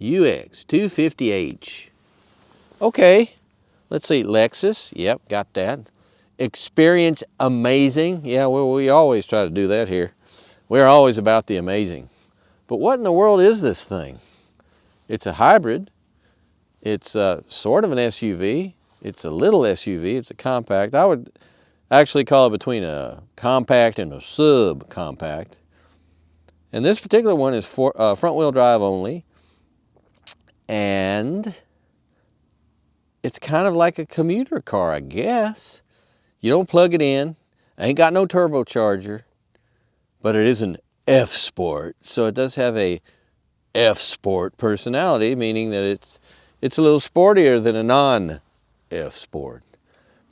UX240h. Okay, let's see, Lexus, yep, got that. Experience amazing, yeah, well, we always try to do that here. We're always about the amazing. But what in the world is this thing? It's a hybrid. It's sort of an SUV. It's a little SUV. It's a compact. I would actually call it between a compact and a subcompact. And this particular one is front-wheel drive only. And it's kind of like a commuter car, I guess. You don't plug it in. Ain't got no turbocharger. But it is an F-Sport. So it does have a F-Sport personality, meaning that it's a little sportier than a non-F-Sport.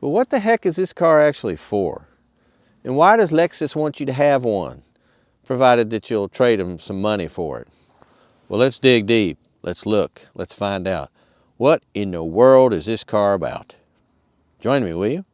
But what the heck is this car actually for? And why does Lexus want you to have one, provided that you'll trade them some money for it? Well, let's dig deep. Let's look. Let's find out. What in the world is this car about? Join me, will you?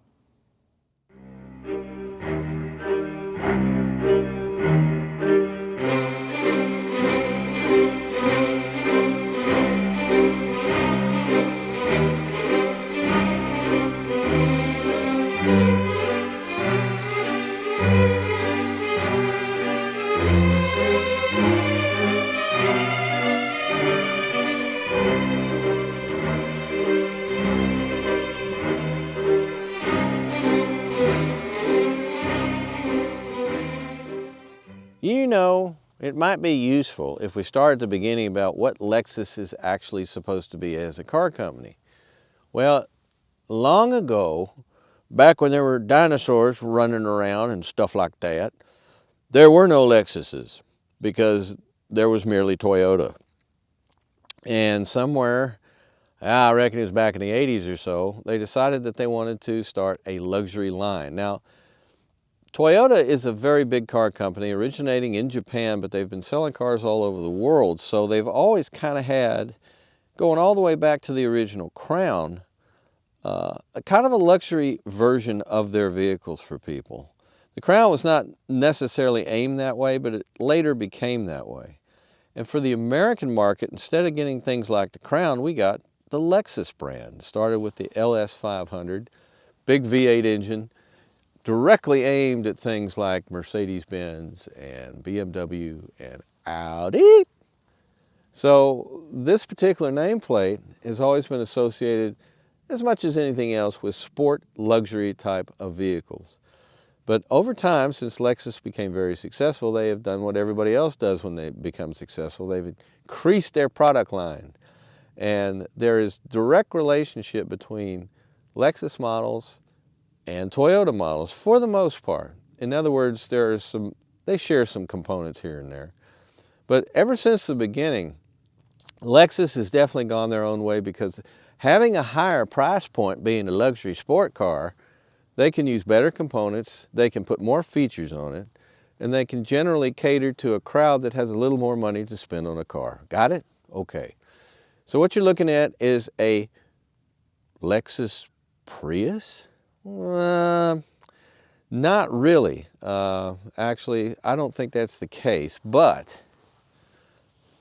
You know, it might be useful if we start at the beginning about what Lexus is actually supposed to be as a car company. Well, long ago, back when there were dinosaurs running around and stuff like that, there were no Lexuses because there was merely Toyota. And somewhere, I reckon it was back in the 80s or so, they decided that they wanted to start a luxury line. Now, Toyota is a very big car company originating in Japan, but they've been selling cars all over the world. So they've always kind of had, going all the way back to the original Crown, a kind of a luxury version of their vehicles for people. The Crown was not necessarily aimed that way, but it later became that way. And for the American market, instead of getting things like the Crown, we got the Lexus brand. Started with the LS500, big V8 engine, directly aimed at things like Mercedes-Benz and BMW and Audi. So this particular nameplate has always been associated, as much as anything else, with sport luxury type of vehicles. But over time, since Lexus became very successful, they have done what everybody else does when they become successful. They've increased their product line. And there is direct relationship between Lexus models and Toyota models for the most part. In other words, they share some components here and there. But ever since the beginning, Lexus has definitely gone their own way because having a higher price point, being a luxury sport car, they can use better components, they can put more features on it, and they can generally cater to a crowd that has a little more money to spend on a car. Got it? Okay. So what you're looking at is a Lexus Prius? Not really. Actually, I don't think that's the case, but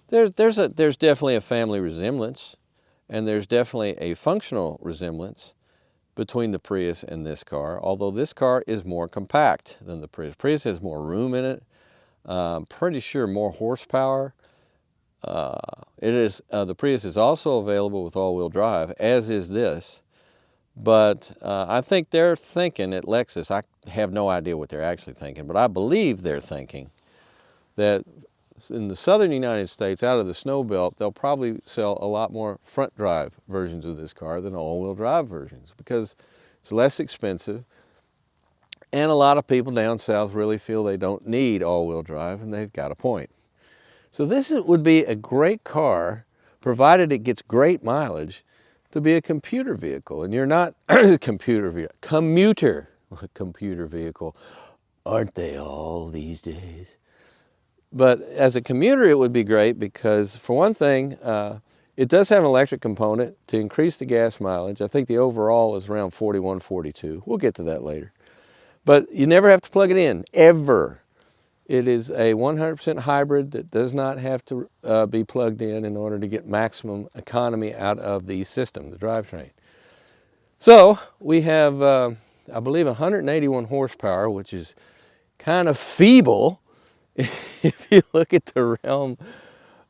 there's definitely a family resemblance, and there's definitely a functional resemblance between the Prius and this car, although this car is more compact than the Prius. Prius has more room in it, pretty sure more horsepower. The Prius is also available with all-wheel drive, as is this. But I think they're thinking at Lexus, I have no idea what they're actually thinking, but I believe they're thinking that in the southern United States, out of the snow belt, they'll probably sell a lot more front drive versions of this car than all-wheel drive versions because it's less expensive. And a lot of people down south really feel they don't need all-wheel drive, and they've got a point. So this would be a great car, provided it gets great mileage, to be a commuter vehicle. And you're not commuter vehicle. Aren't they all these days? But as a commuter, it would be great because, for one thing, it does have an electric component to increase the gas mileage. I think the overall is around 41, 42. We'll get to that later. But you never have to plug it in, ever. It is a 100% hybrid that does not have to be plugged in order to get maximum economy out of the system, the drivetrain. So we have, I believe, 181 horsepower, which is kind of feeble if you look at the realm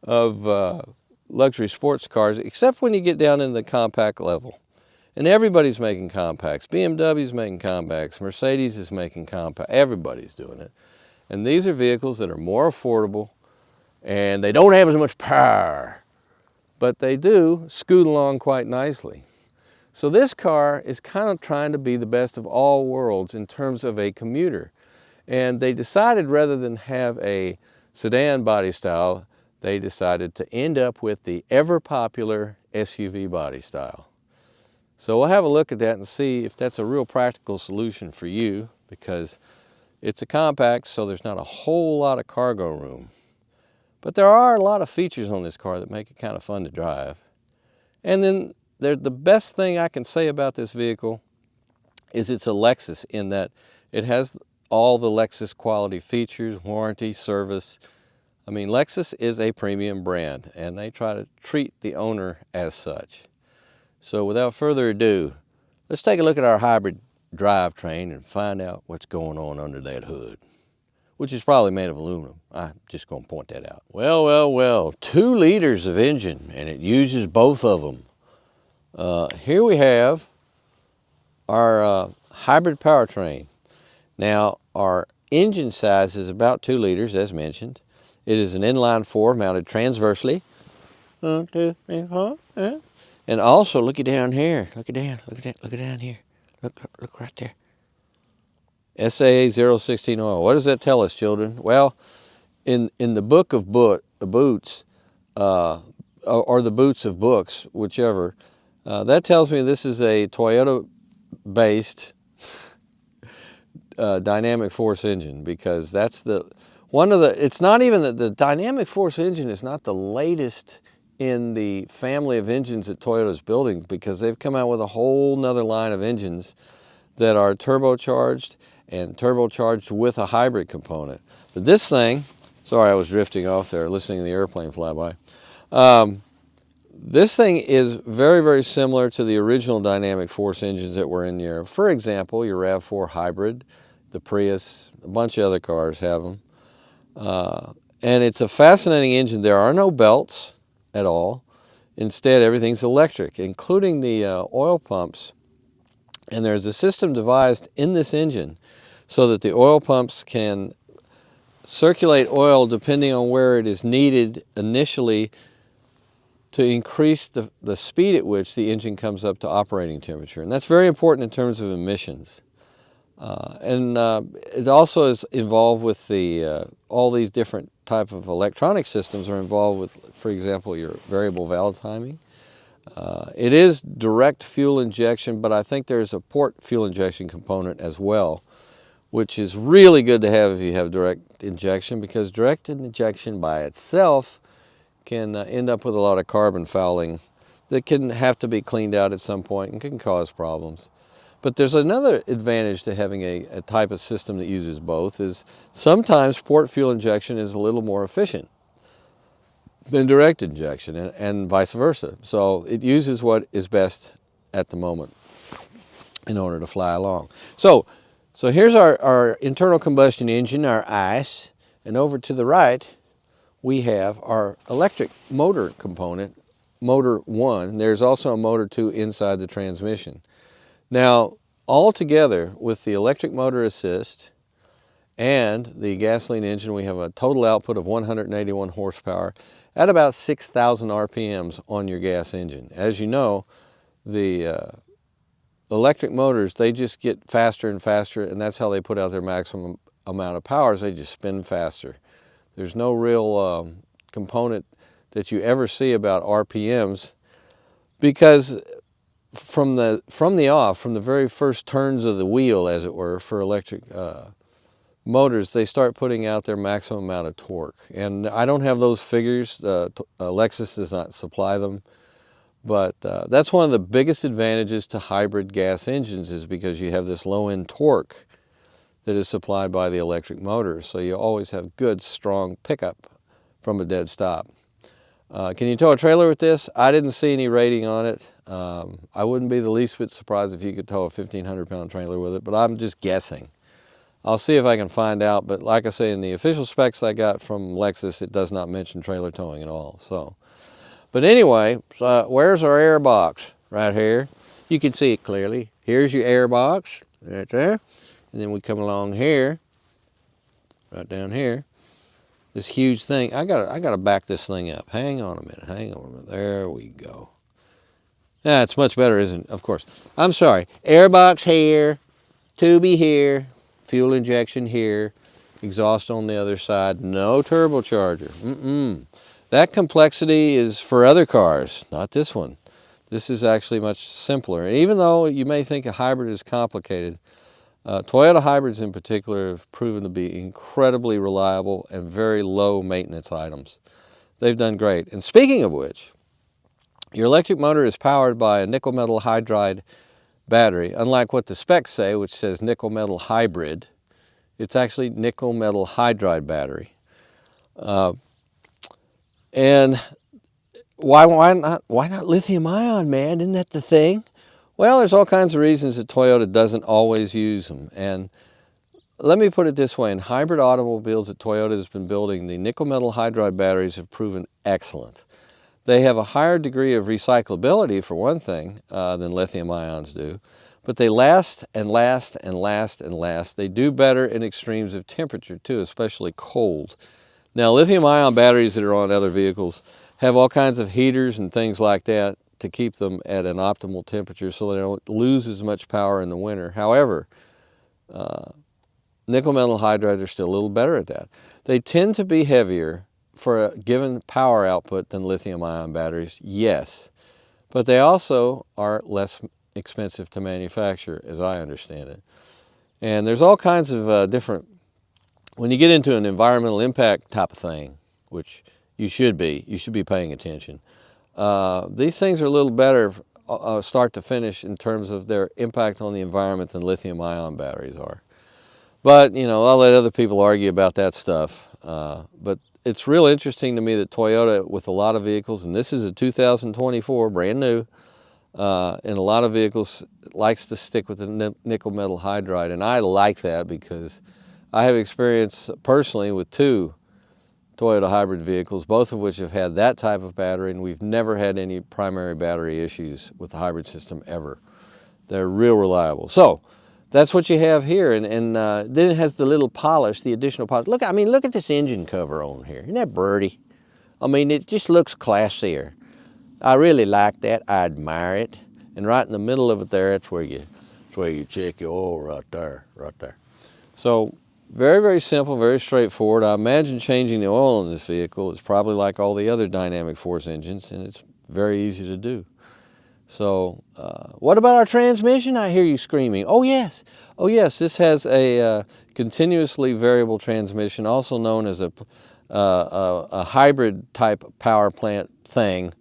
of luxury sports cars, except when you get down into the compact level. And everybody's making compacts. BMW's making compacts. Mercedes is making compacts. Everybody's doing it. And these are vehicles that are more affordable, and they don't have as much power, but they do scoot along quite nicely. So this car is kind of trying to be the best of all worlds in terms of a commuter. And they decided, rather than have a sedan body style, they decided to end up with the ever popular SUV body style. So we'll have a look at that and see if that's a real practical solution for you, because it's a compact, so there's not a whole lot of cargo room. But there are a lot of features on this car that make it kind of fun to drive. And then the best thing I can say about this vehicle is it's a Lexus, in that it has all the Lexus quality features, warranty, service. I mean, Lexus is a premium brand, and they try to treat the owner as such. So without further ado, let's take a look at our hybrid drivetrain and find out what's going on under that hood, which is probably made of aluminum. I'm just going to point that out. Well, 2 liters of engine, and it uses both of them. Here we have our hybrid powertrain. Now, our engine size is about 2 liters, as mentioned. It is an inline 4 mounted transversely. 1, 2, 3, 4. And also, look at down here. Look at down here. Look right there. SAA 016 oil. What does that tell us, children? Well, in the book of boots, or the boots of books, whichever, that tells me this is a Toyota-based dynamic force engine, because that's it's not even the dynamic force engine is not the latest in the family of engines that Toyota's building, because they've come out with a whole nother line of engines that are turbocharged, and turbocharged with a hybrid component. But this thing, sorry, I was drifting off there listening to the airplane fly by. This thing is very, very similar to the original dynamic force engines that were in there. For example, your RAV4 hybrid, the Prius, a bunch of other cars have them. And it's a fascinating engine. There are no belts at all. Instead, everything's electric, including the oil pumps. And there's a system devised in this engine so that the oil pumps can circulate oil depending on where it is needed initially, to increase the speed at which the engine comes up to operating temperature. And that's very important in terms of emissions. It also is involved with all these different type of electronic systems are involved with, for example, your variable valve timing. It is direct fuel injection, but I think there's a port fuel injection component as well, which is really good to have if you have direct injection, because direct injection by itself can end up with a lot of carbon fouling that can have to be cleaned out at some point and can cause problems. But there's another advantage to having a type of system that uses both, is sometimes port fuel injection is a little more efficient than direct injection, and vice versa. So it uses what is best at the moment in order to fly along. So here's our internal combustion engine, our ICE, and over to the right we have our electric motor component, motor 1. There's also a motor 2 inside the transmission. Now, all together with the electric motor assist and the gasoline engine, we have a total output of 181 horsepower at about 6,000 RPMs on your gas engine. As you know, the electric motors, they just get faster and faster, and that's how they put out their maximum amount of power, is they just spin faster. There's no real component that you ever see about RPMs, because from the very first turns of the wheel, as it were, for electric motors, they start putting out their maximum amount of torque. And I don't have those figures. Lexus does not supply them. But that's one of the biggest advantages to hybrid gas engines, is because you have this low-end torque that is supplied by the electric motor. So you always have good, strong pickup from a dead stop. Can you tow a trailer with this? I didn't see any rating on it. I wouldn't be the least bit surprised if you could tow a 1,500-pound trailer with it, but I'm just guessing. I'll see if I can find out, but like I say, in the official specs I got from Lexus, it does not mention trailer towing at all. So, but anyway, where's our air box? Right here. You can see it clearly. Here's your air box, right there. And then we come along here, right down here. This huge thing. I gotta back this thing up. Hang on a minute. Hang on a minute. There we go. Yeah, it's much better, isn't it? Of course. I'm sorry. Airbox here, tubey here, fuel injection here, exhaust on the other side. No turbocharger. That complexity is for other cars, not this one. This is actually much simpler. And even though you may think a hybrid is complicated, Toyota hybrids in particular have proven to be incredibly reliable and very low maintenance items. They've done great. And speaking of which, your electric motor is powered by a nickel metal hydride battery. Unlike what the specs say, which says nickel metal hybrid, it's actually nickel metal hydride battery. And why not lithium ion, man? Isn't that the thing? Well, there's all kinds of reasons that Toyota doesn't always use them. And let me put it this way. In hybrid automobiles that Toyota has been building, the nickel metal hydride batteries have proven excellent. They have a higher degree of recyclability, for one thing, than lithium ions do. But they last and last and last and last. They do better in extremes of temperature, too, especially cold. Now, lithium ion batteries that are on other vehicles have all kinds of heaters and things like that to keep them at an optimal temperature so they don't lose as much power in the winter. However, nickel metal hydrides are still a little better at that. They tend to be heavier for a given power output than lithium ion batteries, yes, but they also are less expensive to manufacture, as I understand it. And there's all kinds of different, when you get into an environmental impact type of thing, which you should be paying attention. These things are a little better start to finish in terms of their impact on the environment than lithium ion batteries are. But, you know, I'll let other people argue about that stuff. But it's real interesting to me that Toyota, with a lot of vehicles, and this is a 2024, brand new, in a lot of vehicles, likes to stick with the nickel metal hydride. And I like that because I have experience personally with two Toyota hybrid vehicles, both of which have had that type of battery, and we've never had any primary battery issues with the hybrid system ever. They're real reliable. So that's what you have here, and then it has the little polish, the additional polish. Look, I mean, look at this engine cover on here. Isn't that birdie? I mean, it just looks classier. I really like that. I admire it. And right in the middle of it there, that's where you check your oil right there, right there. So very, very simple, very straightforward. I imagine changing the oil in this vehicle is probably like all the other dynamic force engines, and it's very easy to do. So what about our transmission? I hear you screaming. Oh yes, this has a continuously variable transmission, also known as a hybrid type power plant thing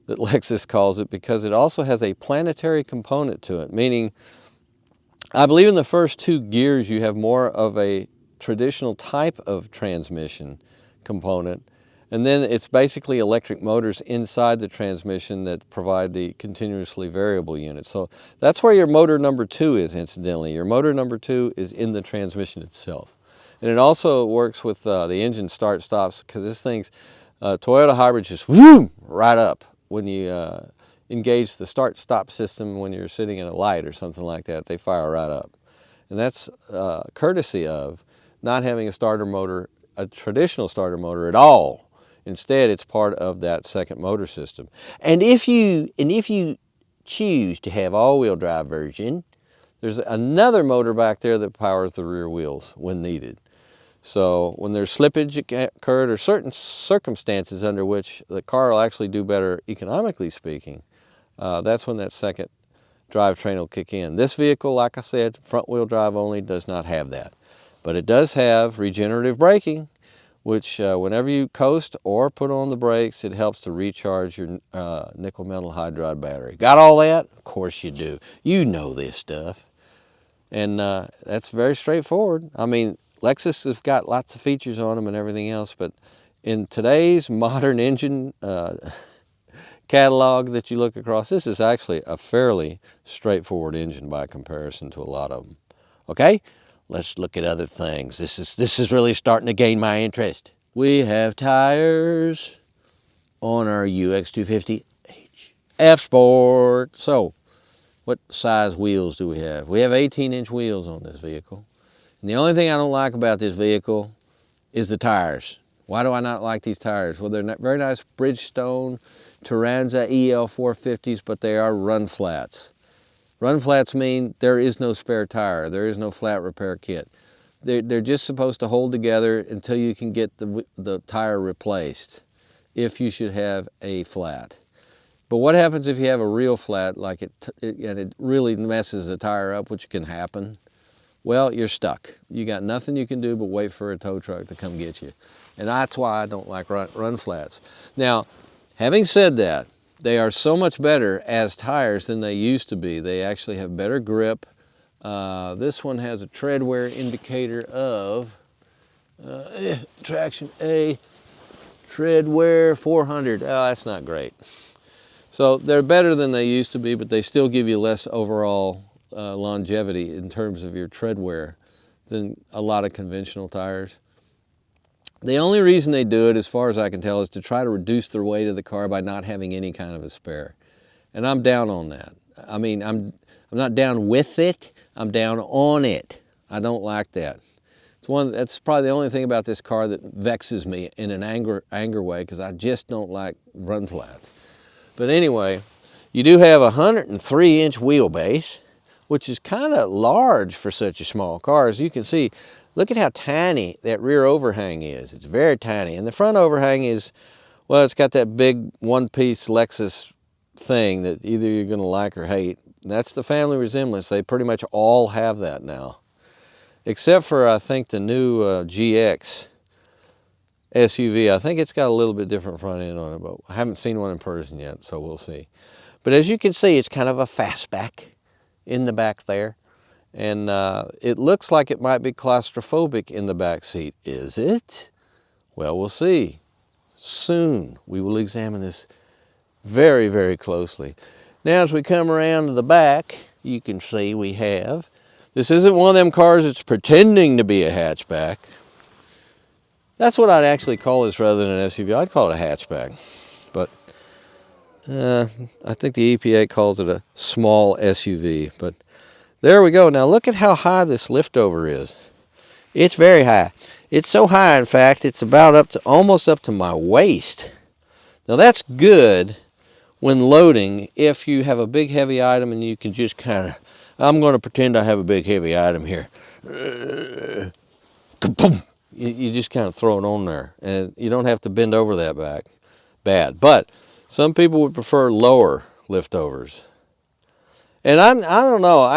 that Lexus calls it, because it also has a planetary component to it, meaning I believe in the first two gears you have more of a traditional type of transmission component, and then it's basically electric motors inside the transmission that provide the continuously variable unit. So that's where your motor number 2 is, incidentally. Your motor number 2 is in the transmission itself. And it also works with the engine start-stops, because this thing's Toyota hybrid just whoom, right up when you engage the start-stop system when you're sitting in a light or something like that. They fire right up. And that's courtesy of not having a starter motor, a traditional starter motor at all. Instead, it's part of that second motor system. And if you choose to have all-wheel drive version, there's another motor back there that powers the rear wheels when needed. So when there's slippage occurred or certain circumstances under which the car will actually do better economically speaking, that's when that second drivetrain will kick in. This vehicle, like I said, front-wheel drive only, does not have that. But it does have regenerative braking, which whenever you coast or put on the brakes, it helps to recharge your nickel metal hydride battery. Got all that? Of course you do. You know this stuff. And that's very straightforward. I mean, Lexus has got lots of features on them and everything else, but in today's modern engine catalog that you look across, this is actually a fairly straightforward engine by comparison to a lot of them. Okay, let's look at other things. This is really starting to gain my interest. We have tires on our UX240h F Sport. So, what size wheels do we have? We have 18-inch wheels on this vehicle. And the only thing I don't like about this vehicle is the tires. Why do I not like these tires? Well, they're very nice Bridgestone Turanza EL450s, but they are run flats. Run flats mean there is no spare tire. There is no flat repair kit. They're just supposed to hold together until you can get the tire replaced, if you should have a flat. But what happens if you have a real flat, like and it really messes the tire up, which can happen? Well, you're stuck. You got nothing you can do but wait for a tow truck to come get you. And that's why I don't like run flats. Now, having said that, they are so much better as tires than they used to be. They actually have better grip. This one has a tread wear indicator of traction A, tread wear 400. Oh, that's not great. So they're better than they used to be, but they still give you less overall longevity in terms of your tread wear than a lot of conventional tires. The only reason they do it, as far as I can tell, is to try to reduce the weight of the car by not having any kind of a spare. And I'm down on that. I mean, I'm not down with it, I'm down on it. I don't like that. That's probably the only thing about this car that vexes me in an anger way, because I just don't like run flats. But anyway, you do have a 103-inch wheelbase, which is kind of large for such a small car. As you can see, look at how tiny that rear overhang is. It's very tiny. And the front overhang is, well, it's got that big one-piece Lexus thing that either you're going to like or hate. And that's the family resemblance. They pretty much all have that now. Except for, I think, the new GX SUV. I think it's got a little bit different front end on it, but I haven't seen one in person yet, so we'll see. But as you can see, it's kind of a fastback in the back there. And it looks like it might be claustrophobic in the back seat. Is it? Well, we'll see. Soon we will examine this very, very closely. Now, as we come around to the back, you can see we have, this isn't one of them cars that's pretending to be a hatchback. That's what I'd actually call this rather than an SUV. I'd call it a hatchback. But I think the EPA calls it a small SUV. But there we go. Now look at how high this liftover is. It's very high. It's so high, in fact, it's about almost up to my waist. Now that's good when loading if you have a big heavy item and you can just kind of, I'm going to pretend I have a big heavy item here. You just kind of throw it on there, and you don't have to bend over that bad. But some people would prefer lower liftovers. And I don't know,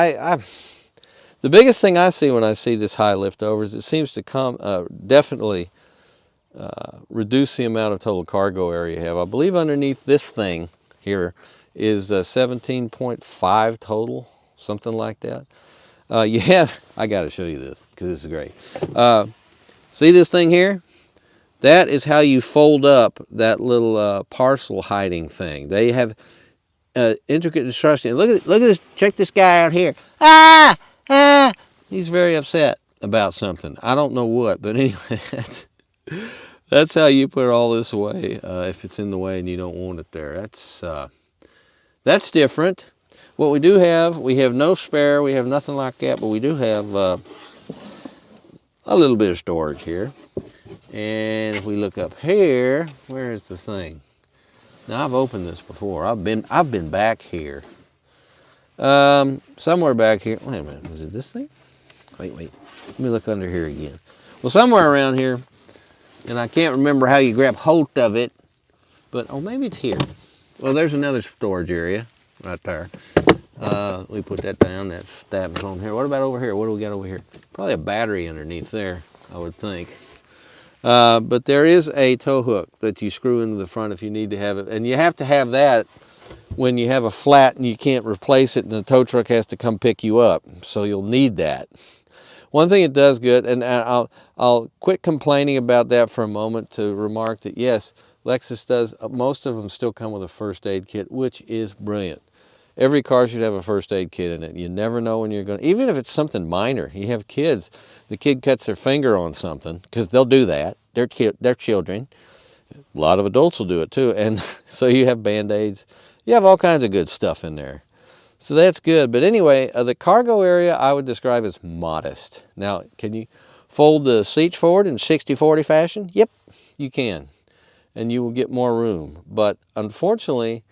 the biggest thing I see when I see this high liftovers, it seems to definitely reduce the amount of total cargo area you have. I believe underneath this thing here is 17.5 total, something like that. I got to show you this because this is great. See this thing here? That is how you fold up that little parcel hiding thing. They have intricate instructions. Look at this. Check this guy out here. He's very upset about something. I don't know what, but anyway, that's how you put all this away if it's in the way and you don't want it there. That's different. What we have no spare. We have nothing like that, but we do have a little bit of storage here. And if we look up here, where is the thing? Now I've opened this before. I've been back here. Somewhere back here. Wait a minute, is it this thing? Wait. Let me look under here again. Well, somewhere around here, and I can't remember how you grab hold of it, but oh, maybe it's here. Well, there's another storage area right there. We put that down, that stab is on here. What about over here? What do we got over here? Probably a battery underneath there, I would think. But there is a tow hook that you screw into the front if you need to have it. And you have to have that when you have a flat and you can't replace it and the tow truck has to come pick you up. So you'll need that. One thing it does good, and I'll quit complaining about that for a moment to remark that yes, Lexus does, most of them still come with a first aid kit, which is brilliant. Every car should have a first aid kit in it. You never know when you're going to, even if it's something minor. You have kids, the kid cuts their finger on something, because they'll do that. They're children. A lot of adults will do it too. And so you have Band-Aids. You have all kinds of good stuff in there. So that's good. But anyway, the cargo area I would describe as modest. Now, can you fold the seats forward in 60-40 fashion? Yep, you can. And you will get more room. But unfortunately,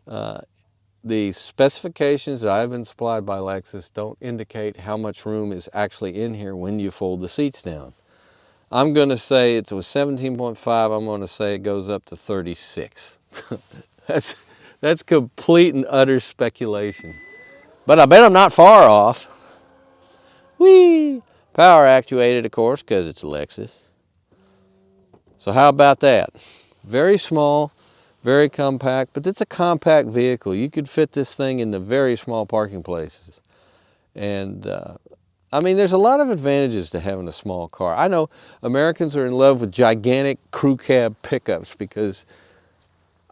the specifications that I've been supplied by Lexus don't indicate how much room is actually in here when you fold the seats down. I'm going to say it was 17.5. I'm going to say it goes up to 36. That's complete and utter speculation. But I bet I'm not far off. Whee! Power actuated, of course, because it's a Lexus. So how about that? Very small, very compact, but it's a compact vehicle. You could fit this thing into very small parking places. And I mean, there's a lot of advantages to having a small car. I know Americans are in love with gigantic crew cab pickups because,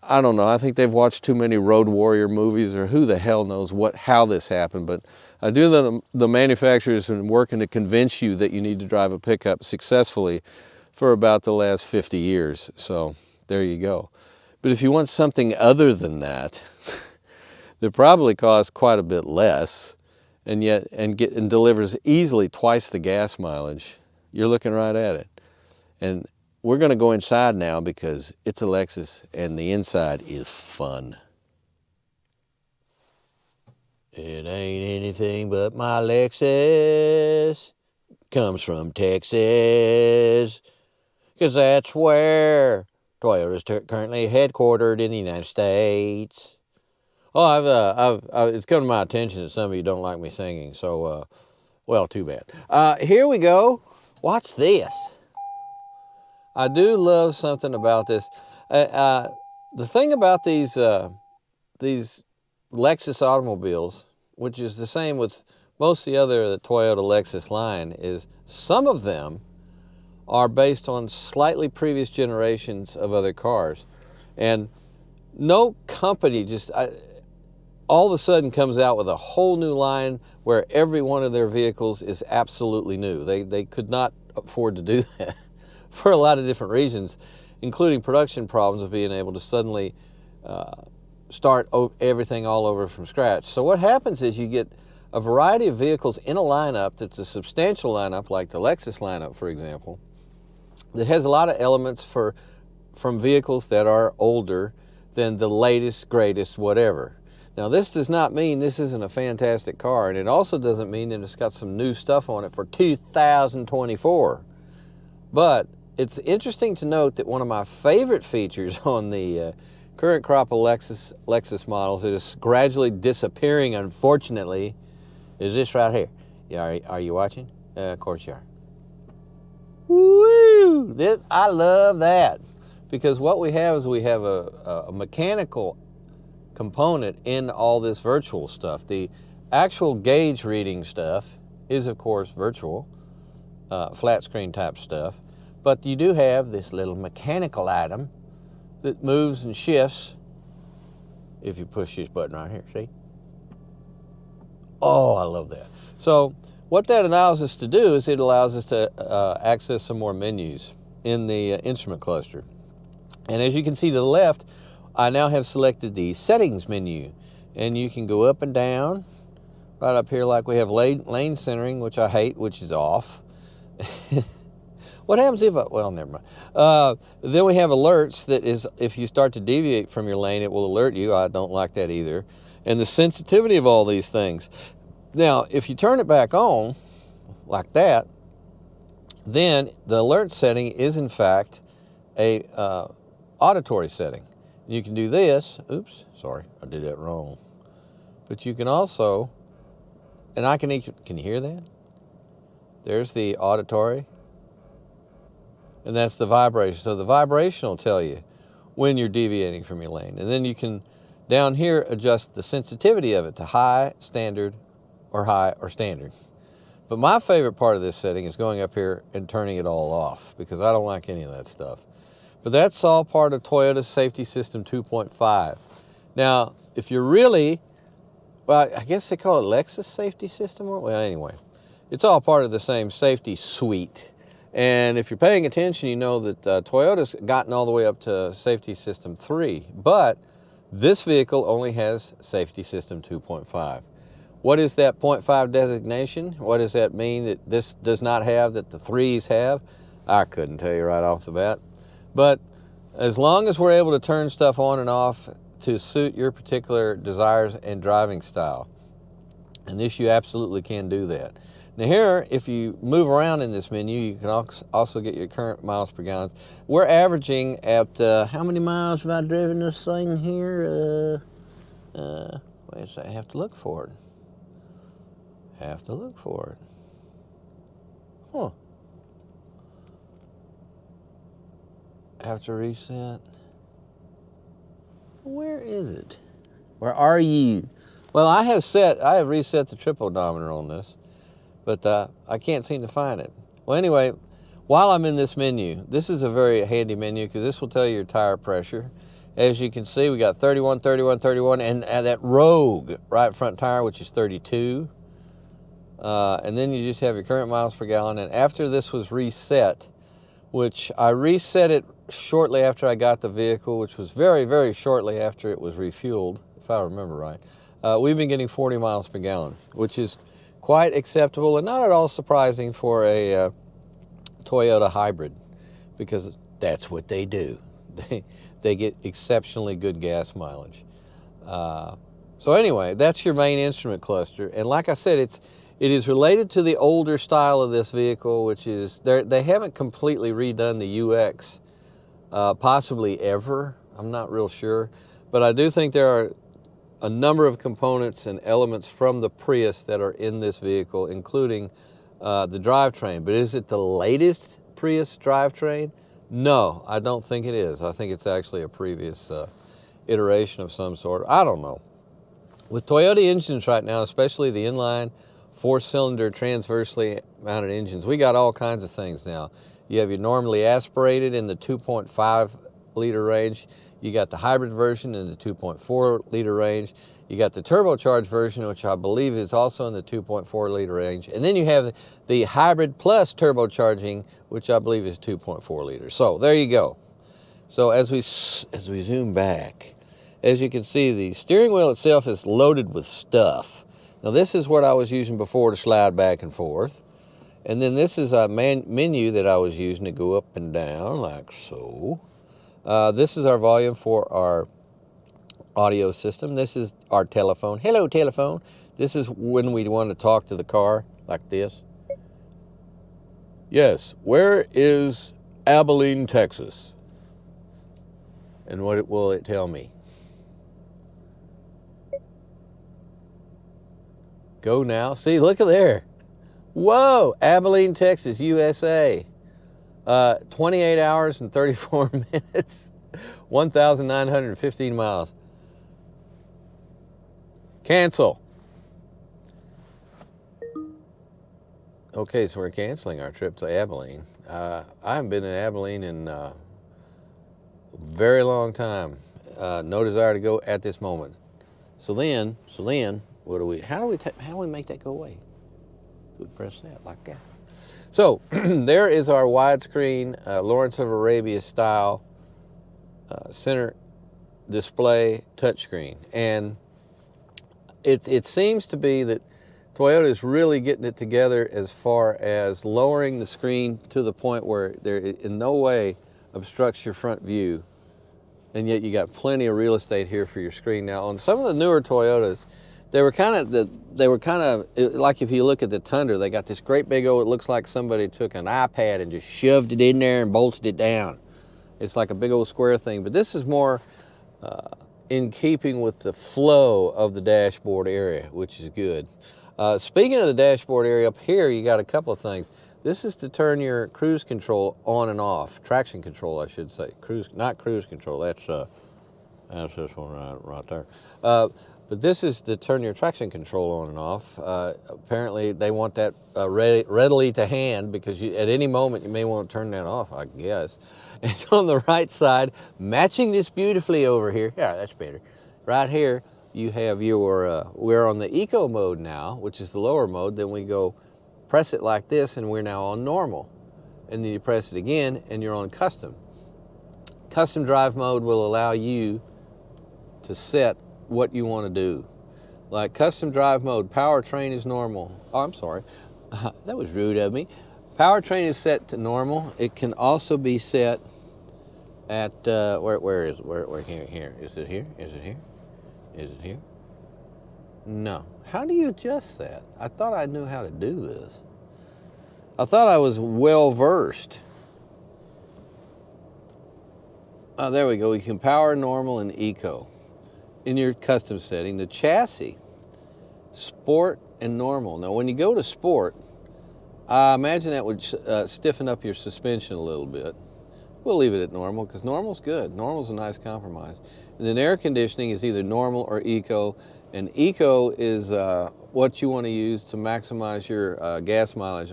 I don't know, I think they've watched too many Road Warrior movies, or who the hell knows how this happened. But I do know the manufacturers have been working to convince you that you need to drive a pickup successfully for about the last 50 years. So there you go. But if you want something other than that, that probably costs quite a bit less, and yet and delivers easily twice the gas mileage, you're looking right at it. And we're going to go inside now because it's a Lexus and the inside is fun. It ain't anything but my Lexus. Comes from Texas. Because that's where Toyota is currently headquartered in the United States. Oh, it's come to my attention that some of you don't like me singing, so, well, too bad. Here we go. Watch this. I do love something about this. The thing about these Lexus automobiles, which is the same with most of the other Toyota Lexus line, is some of them are based on slightly previous generations of other cars. And no company just all of a sudden comes out with a whole new line where every one of their vehicles is absolutely new. They could not afford to do that for a lot of different reasons, including production problems of being able to suddenly start everything all over from scratch. So what happens is you get a variety of vehicles in a lineup that's a substantial lineup, like the Lexus lineup, for example, that has a lot of elements from vehicles that are older than the latest, greatest, whatever. Now, this does not mean this isn't a fantastic car, and it also doesn't mean that it's got some new stuff on it for 2024. But it's interesting to note that one of my favorite features on the current crop of Lexus models that is gradually disappearing, unfortunately, is this right here. Yeah, are you watching? Of course you are. Woo! I love that, because what we have is we have a mechanical component in all this virtual stuff. The actual gauge reading stuff is, of course, virtual, flat screen type stuff, but you do have this little mechanical item that moves and shifts if you push this button right here, see? Oh, I love that. So what that allows us to do is it allows us to access some more menus in the instrument cluster. And as you can see to the left, I now have selected the settings menu, and you can go up and down. Right up here, like we have lane centering, which I hate, which is off. What happens if well, never mind. Then we have alerts that is, if you start to deviate from your lane, it will alert you. I don't like that either. And the sensitivity of all these things. Now, if you turn it back on, like that, then the alert setting is, in fact, a auditory setting. You can do this. Oops, sorry, I did that wrong. But you can also, and I can you hear that? There's the auditory, and that's the vibration. So the vibration will tell you when you're deviating from your lane. And then you can Down here, adjust the sensitivity of it to high, standard, or high or standard. But my favorite part of this setting is going up here and turning it all off because I don't like any of that stuff. But that's all part of Toyota's Safety System 2.5. Now, if you're really, well, I guess they call it Lexus Safety System. Well, anyway, it's all part of the same safety suite. And if you're paying attention, you know that Toyota's gotten all the way up to Safety System 3. But this vehicle only has Safety System 2.5. What is that 0.5 designation? What does that mean that this does not have that the 3s have? I couldn't tell you right off the bat. But as long as we're able to turn stuff on and off to suit your particular desires and driving style, and this you absolutely can do that. Now here, if you move around in this menu, you can also get your current miles per gallon. We're averaging at, how many miles have I driven this thing here? Wait a second, I have to look for it. Huh. Have to reset. Where is it? Where are you? Well, I have reset the trip odometer on this, but I can't seem to find it. Well, anyway, while I'm in this menu, this is a very handy menu because this will tell you your tire pressure. As you can see, we got 31, 31, 31, and that Rogue right front tire, which is 32. And then you just have your current miles per gallon. And after this was reset, which I reset it shortly after I got the vehicle, which was very, very shortly after it was refueled, if I remember right, we've been getting 40 miles per gallon, which is quite acceptable and not at all surprising for a Toyota hybrid, because that's what they do. They get exceptionally good gas mileage. So anyway, that's your main instrument cluster. And like I said, it is related to the older style of this vehicle, which is, they haven't completely redone the UX, possibly ever. I'm not real sure. But I do think there are a number of components and elements from the Prius that are in this vehicle, including the drivetrain. But is it the latest Prius drivetrain? No, I don't think it is. I think it's actually a previous iteration of some sort. I don't know. With Toyota engines right now, especially the inline 4-cylinder transversely mounted engines, we got all kinds of things now. You have your normally aspirated in the 2.5 liter range. You got the hybrid version in the 2.4 liter range. You got the turbocharged version, which I believe is also in the 2.4 liter range. And then you have the hybrid plus turbocharging, which I believe is 2.4 liters. So there you go. So as we zoom back, as you can see, the steering wheel itself is loaded with stuff. Now this is what I was using before to slide back and forth. And then this is a menu that I was using to go up and down like so. This is our volume for our audio system. This is our telephone. Hello, telephone. This is when we want to talk to the car like this. Yes, where is Abilene, Texas? And what will it tell me? Go now. See, look at there. Whoa, Abilene, Texas, USA. 28 hours and 34 minutes, 1,915 miles. Cancel. Okay, so we're canceling our trip to Abilene. I haven't been to Abilene in a very long time. No desire to go at this moment. So then, what do we? How do we make that go away? We press that like that. So there is our widescreen Lawrence of Arabia style center display touchscreen, and it seems to be that Toyota is really getting it together as far as lowering the screen to the point where there in no way obstructs your front view, and yet you got plenty of real estate here for your screen. Now on some of the newer Toyotas, they were kind of like, if you look at the Tundra, they got this great big old, it looks like somebody took an iPad and just shoved it in there and bolted it down. It's like a big old square thing, but this is more in keeping with the flow of the dashboard area, which is good. Speaking of the dashboard area, up here you got a couple of things. This is to turn your cruise control on and off, traction control I should say. Not cruise control, that's That's this one right there. But this is to turn your traction control on and off. Apparently, they want that readily to hand because at any moment you may want to turn that off, I guess. And on the right side, matching this beautifully over here. Yeah, that's better. Right here, you have your, we're on the eco mode now, which is the lower mode. Then we go press it like this, and we're now on normal. And then you press it again, and you're on custom. Custom drive mode will allow you to set what you want to do. Like custom drive mode, powertrain is normal. Oh, I'm sorry. That was rude of me. Powertrain is set to normal. It can also be set at, where here? Is it here? Is it here? Is it here? No. How do you adjust that? I thought I knew how to do this. I thought I was well versed. Oh, there we go. You can power, normal, and eco. In your custom setting, the chassis, sport and normal. Now, when you go to sport, I imagine that would stiffen up your suspension a little bit. We'll leave it at normal because normal's good. Normal's a nice compromise. And then air conditioning is either normal or eco, and eco is what you want to use to maximize your gas mileage,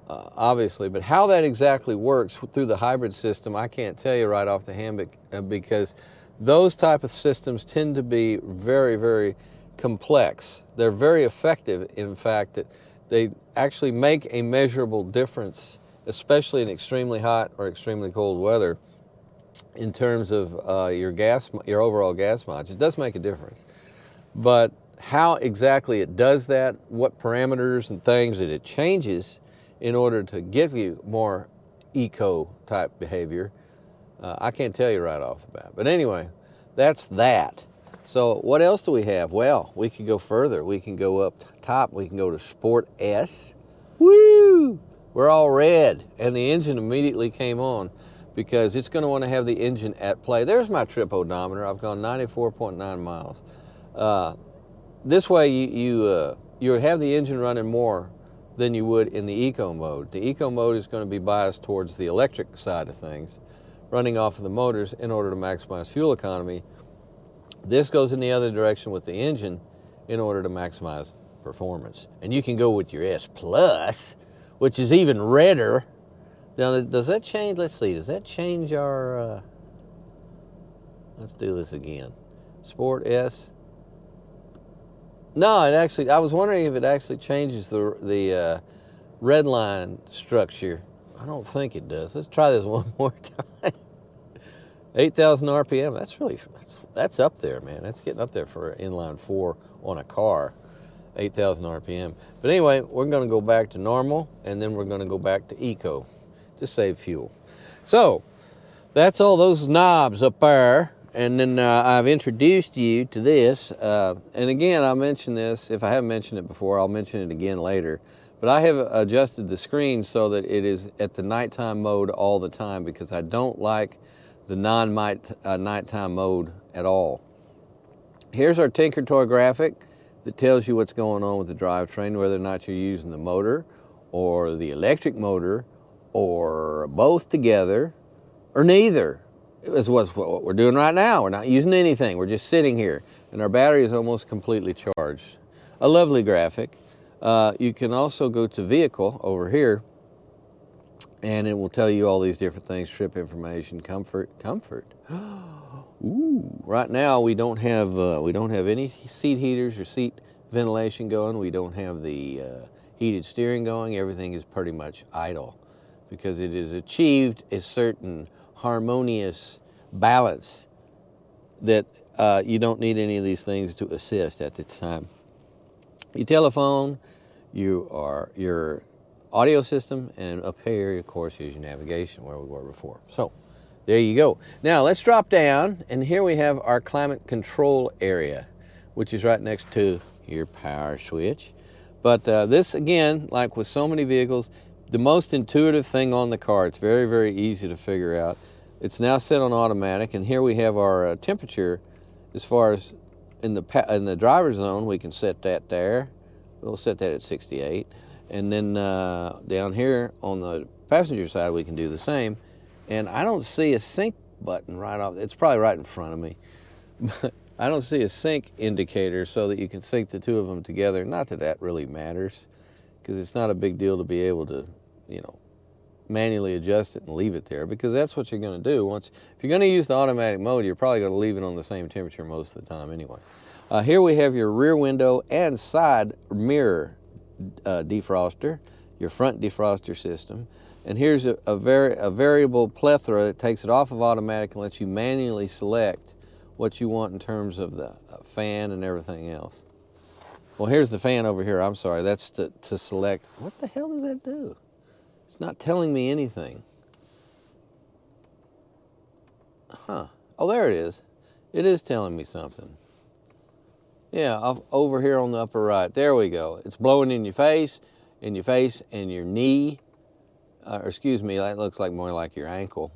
obviously. But how that exactly works through the hybrid system, I can't tell you right off the hand because those type of systems tend to be very, very complex. They're very effective, in fact, that they actually make a measurable difference, especially in extremely hot or extremely cold weather, in terms of your overall gas mileage. It does make a difference. But how exactly it does that, what parameters and things that it changes in order to give you more eco-type behavior, I can't tell you right off the bat. But anyway, that's that. So what else do we have? Well, we can go further. We can go up top. We can go to Sport S. Woo! We're all red. And the engine immediately came on because it's going to want to have the engine at play. There's my trip odometer. I've gone 94.9 miles. This way you have the engine running more than you would in the eco mode. The eco mode is going to be biased towards the electric side of things, running off of the motors in order to maximize fuel economy. This goes in the other direction with the engine in order to maximize performance. And you can go with your S Plus, which is even redder. Now, does that change? Let's see. Does that change our? Let's do this again. Sport S. No, it actually. I was wondering if it actually changes the red line structure. I don't think it does. Let's try this one more time. 8,000 RPM. That's up there, man. That's getting up there for inline four on a car. 8,000 RPM. But anyway, we're going to go back to normal, and then we're going to go back to eco to save fuel. So that's all those knobs up there. And then I've introduced you to this. And again, I'll mention this. If I haven't mentioned it before, I'll mention it again later. But I have adjusted the screen so that it is at the nighttime mode all the time because I don't like the nighttime mode at all. Here's our Tinker Toy graphic that tells you what's going on with the drivetrain, whether or not you're using the motor or the electric motor or both together or neither. It's what we're doing right now. We're not using anything. We're just sitting here, and our battery is almost completely charged. A lovely graphic. You can also go to Vehicle over here, and it will tell you all these different things: trip information, comfort. Ooh! Right now we don't have any seat heaters or seat ventilation going. We don't have the heated steering going. Everything is pretty much idle because it has achieved a certain harmonious balance that you don't need any of these things to assist at this time. Your telephone, your audio system, and up here, of course, is your navigation where we were before. So there you go. Now let's drop down, and here we have our climate control area, which is right next to your power switch. But this, again, like with so many vehicles, the most intuitive thing on the car. It's very, very easy to figure out. It's now set on automatic, and here we have our temperature. As far as in the driver's zone, we can set that there. We'll set that at 68. And then down here on the passenger side, we can do the same. And I don't see a sync button right off. It's probably right in front of me. I don't see a sync indicator so that you can sync the two of them together. Not that that really matters, because it's not a big deal to be able to, manually adjust it and leave it there, because that's what you're going to do. If you're going to use the automatic mode, you're probably going to leave it on the same temperature most of the time anyway. Here we have your rear window and side mirror defroster, your front defroster system, and here's a variable plethora that takes it off of automatic and lets you manually select what you want in terms of the fan and everything else. Well, here's the fan over here. I'm sorry, that's to select. What the hell does that do? It's not telling me anything. Huh. Oh, there it is. It is telling me something. Yeah, over here on the upper right. There we go. It's blowing in your face, and your knee. Or excuse me, that looks like more like your ankle.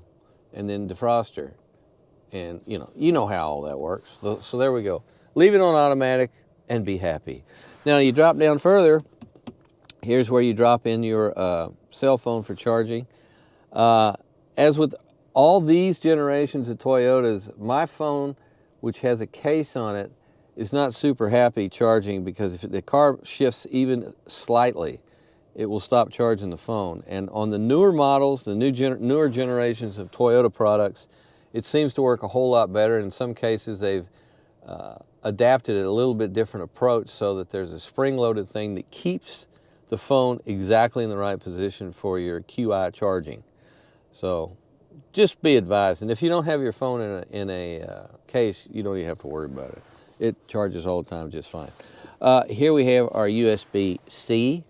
And then defroster. And you know how all that works. So there we go. Leave it on automatic and be happy. Now you drop down further. Here's where you drop in your cell phone for charging. As with all these generations of Toyotas, my phone, which has a case on it, is not super happy charging, because if the car shifts even slightly, it will stop charging the phone. And on the newer models, the newer generations of Toyota products, it seems to work a whole lot better. In some cases, they've adapted a little bit different approach so that there's a spring-loaded thing that keeps the phone exactly in the right position for your QI charging. So just be advised. And if you don't have your phone in a case, you don't even have to worry about it. It charges all the time just fine. Here we have our USB-C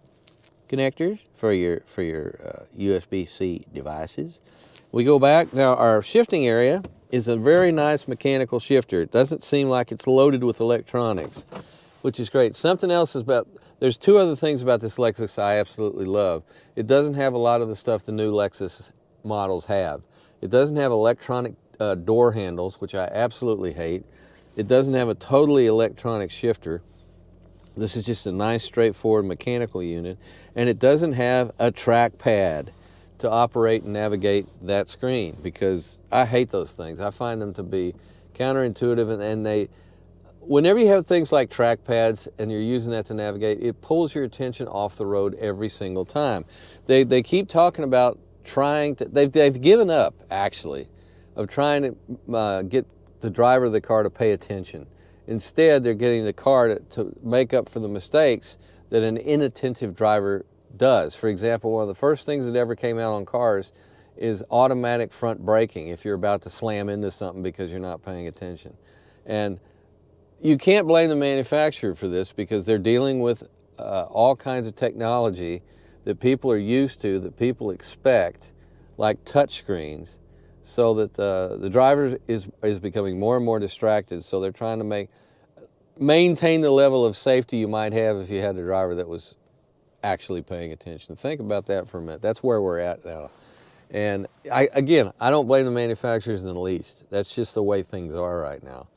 connectors for your USB-C devices. We go back. Now our shifting area is a very nice mechanical shifter. It doesn't seem like it's loaded with electronics, which is great. Something else is there's two other things about this Lexus I absolutely love. It doesn't have a lot of the stuff the new Lexus models have. It doesn't have electronic door handles, which I absolutely hate. It doesn't have a totally electronic shifter. This is just a nice, straightforward mechanical unit. And it doesn't have a trackpad to operate and navigate that screen, because I hate those things. I find them to be counterintuitive, and whenever you have things like trackpads and you're using that to navigate, it pulls your attention off the road every single time. They keep talking about they've given up, actually, of trying to get the driver of the car to pay attention. Instead, they're getting the car to make up for the mistakes that an inattentive driver does. For example, one of the first things that ever came out on cars is automatic front braking if you're about to slam into something because you're not paying attention. And you can't blame the manufacturer for this, because they're dealing with all kinds of technology that people are used to, that people expect, like touch screens, so that the driver is becoming more and more distracted. So they're trying to maintain the level of safety you might have if you had a driver that was actually paying attention. Think about that for a minute. That's where we're at now. And I don't blame the manufacturers in the least. That's just the way things are right now.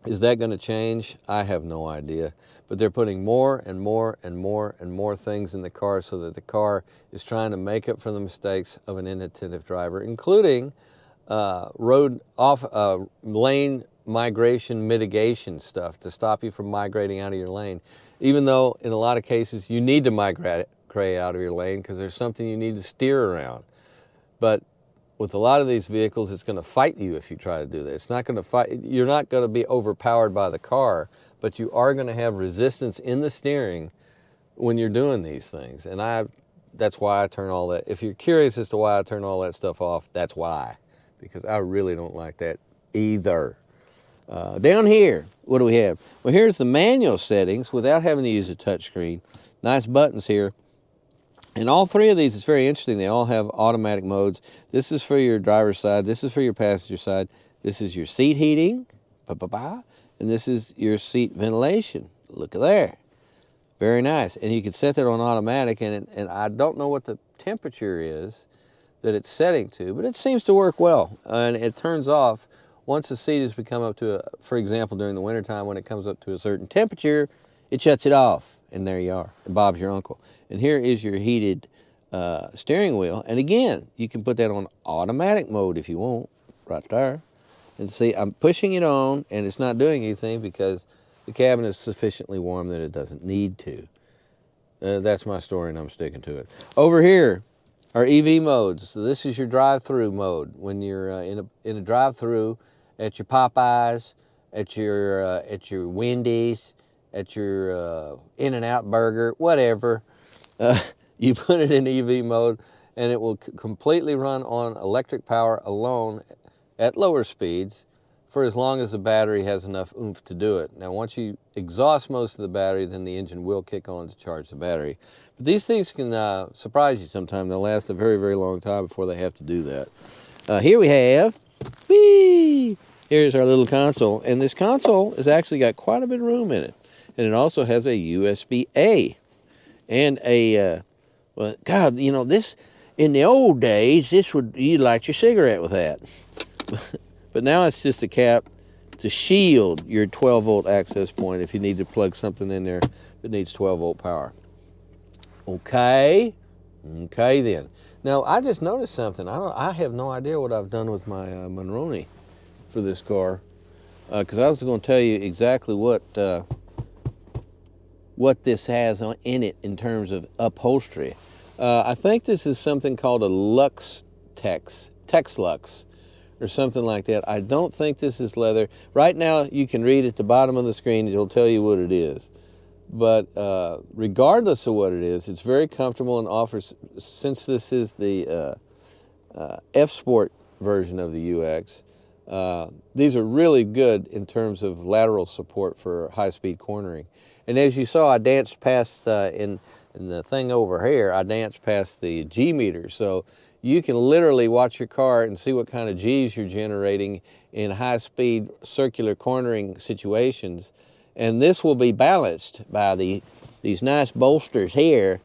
Is that going to change? I have no idea. But they're putting more and more and more and more things in the car so that the car is trying to make up for the mistakes of an inattentive driver, including lane migration mitigation stuff to stop you from migrating out of your lane. Even though in a lot of cases you need to migrate out of your lane because there's something you need to steer around. But with a lot of these vehicles, it's going to fight you if you try to do that. It's not going to fight. You're not going to be overpowered by the car, but you are going to have resistance in the steering when you're doing these things. And that's why I turn all that. If you're curious as to why I turn all that stuff off, that's why. Because I really don't like that either. Down here, what do we have? Well, here's the manual settings without having to use a touchscreen. Nice buttons here. And all three of these, it's very interesting, they all have automatic modes. This is for your driver's side, this is for your passenger side, this is your seat heating, and this is your seat ventilation. Look at there. Very nice. And you can set that on automatic, and I don't know what the temperature is that it's setting to, but it seems to work well. And it turns off once the seat has become up to, for example, during the wintertime, when it comes up to a certain temperature, it shuts it off. And there you are. And Bob's your uncle. And here is your heated steering wheel. And again, you can put that on automatic mode if you want. right there. And see, I'm pushing it on, and it's not doing anything because the cabin is sufficiently warm that it doesn't need to. That's my story, and I'm sticking to it. Over here are EV modes. So this is your drive-through mode. When you're in a drive-through at your Popeyes, at your Wendy's, at your In-N-Out Burger, whatever, you put it in EV mode, and it will completely run on electric power alone at lower speeds for as long as the battery has enough oomph to do it. Now, once you exhaust most of the battery, then the engine will kick on to charge the battery. But these things can surprise you sometimes. They'll last a very, very long time before they have to do that. Here we have, whee! Here's our little console. And this console has actually got quite a bit of room in it. And it also has a USB-A and a, well, God, you know, this, in the old days, you'd light your cigarette with that. But now it's just a cap to shield your 12-volt access point if you need to plug something in there that needs 12-volt power. Okay then. Now, I just noticed something. I have no idea what I've done with my Monroney for this car, because I was going to tell you exactly what this has in it in terms of upholstery. I think this is something called a Lux Texlux, or something like that. I don't think this is leather. Right now, you can read at the bottom of the screen, it'll tell you what it is. But regardless of what it is, it's very comfortable and offers, since this is the F-Sport version of the UX, these are really good in terms of lateral support for high-speed cornering. And as you saw, I danced past, in the thing over here, I danced past the G meter. So you can literally watch your car and see what kind of G's you're generating in high-speed circular cornering situations. And this will be balanced by these nice bolsters here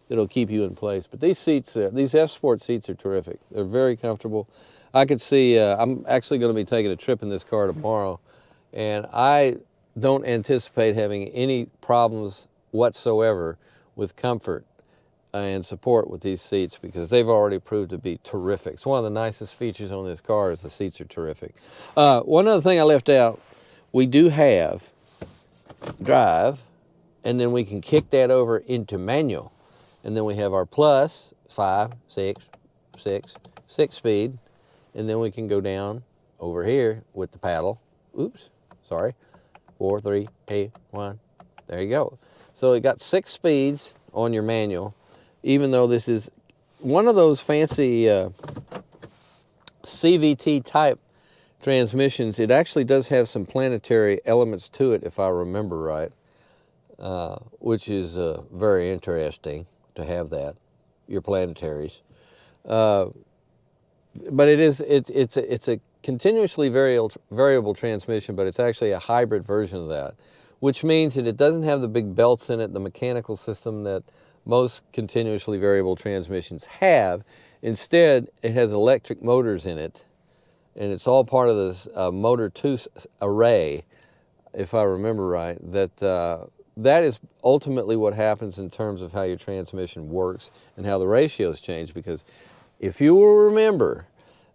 that'll keep you in place. But these seats, these F-Sport seats are terrific. They're very comfortable. I could see, I'm actually going to be taking a trip in this car tomorrow, and I don't anticipate having any problems whatsoever with comfort and support with these seats, because they've already proved to be terrific. It's one of the nicest features on this car is the seats are terrific. One other thing I left out, we do have drive, and then we can kick that over into manual. And then we have our plus 5, 6 speed, and then we can go down over here with the paddle. Oops, sorry. 4, 3, 2, 1. There you go. So it got 6 speeds on your manual, even though this is one of those fancy CVT type transmissions. It actually does have some planetary elements to it, if I remember right, which is very interesting to have that, your planetaries. But it's a continuously variable transmission, but it's actually a hybrid version of that, which means that it doesn't have the big belts in it, the mechanical system that most continuously variable transmissions have. Instead, it has electric motors in it, and it's all part of this motor 2 array, if I remember right, that is ultimately what happens in terms of how your transmission works and how the ratios change. Because if you will remember,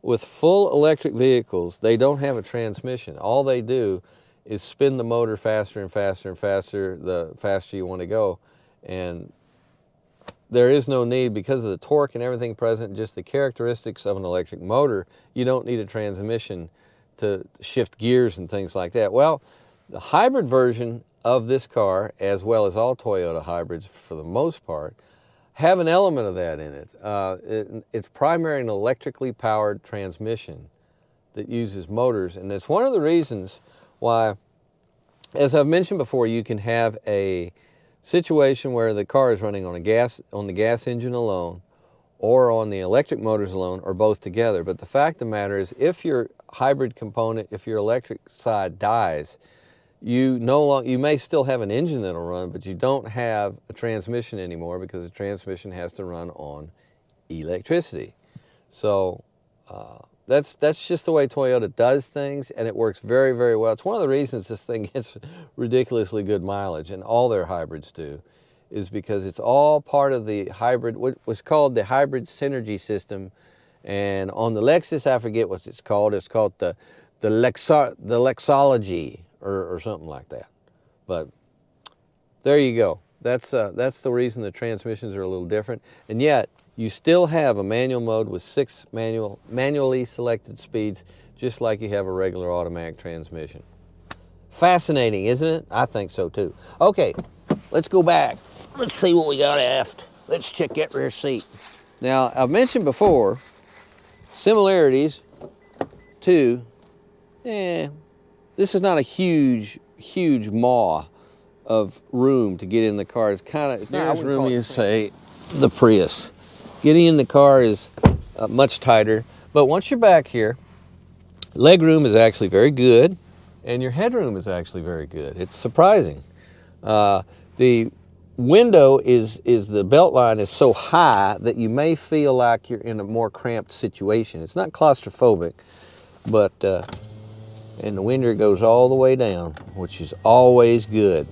with full electric vehicles, they don't have a transmission. All they do is spin the motor faster and faster and faster, the faster you want to go. And there is no need, because of the torque and everything present, just the characteristics of an electric motor, you don't need a transmission to shift gears and things like that. Well, the hybrid version of this car, as well as all Toyota hybrids for the most part, have an element of that in it. It's primarily an electrically powered transmission that uses motors, and it's one of the reasons why, as I've mentioned before, you can have a situation where the car is running on the gas engine alone, or on the electric motors alone, or both together. But the fact of the matter is, if your hybrid component, if your electric side dies, you may still have an engine that'll run, but you don't have a transmission anymore, because the transmission has to run on electricity. So that's just the way Toyota does things, and it works very, very well. It's one of the reasons this thing gets ridiculously good mileage, and all their hybrids do, is because it's all part of the hybrid, what was called the hybrid synergy system, And on the Lexus, I forget what it's called. It's called the Lexology or something like that. But there you go. That's the reason the transmissions are a little different. And yet, you still have a manual mode with 6 manually selected speeds, just like you have a regular automatic transmission. Fascinating, isn't it? I think so too. Okay, let's go back. Let's see what we got aft. Let's check that rear seat. Now, I've mentioned before, similarities to, this is not a huge maw of room to get in the car. It's not as roomy as, say, the Prius. Getting in the car is much tighter, but once you're back here, leg room is actually very good, and your headroom is actually very good. It's surprising. The window the belt line is so high that you may feel like you're in a more cramped situation. It's not claustrophobic, but, and the window goes all the way down, which is always good.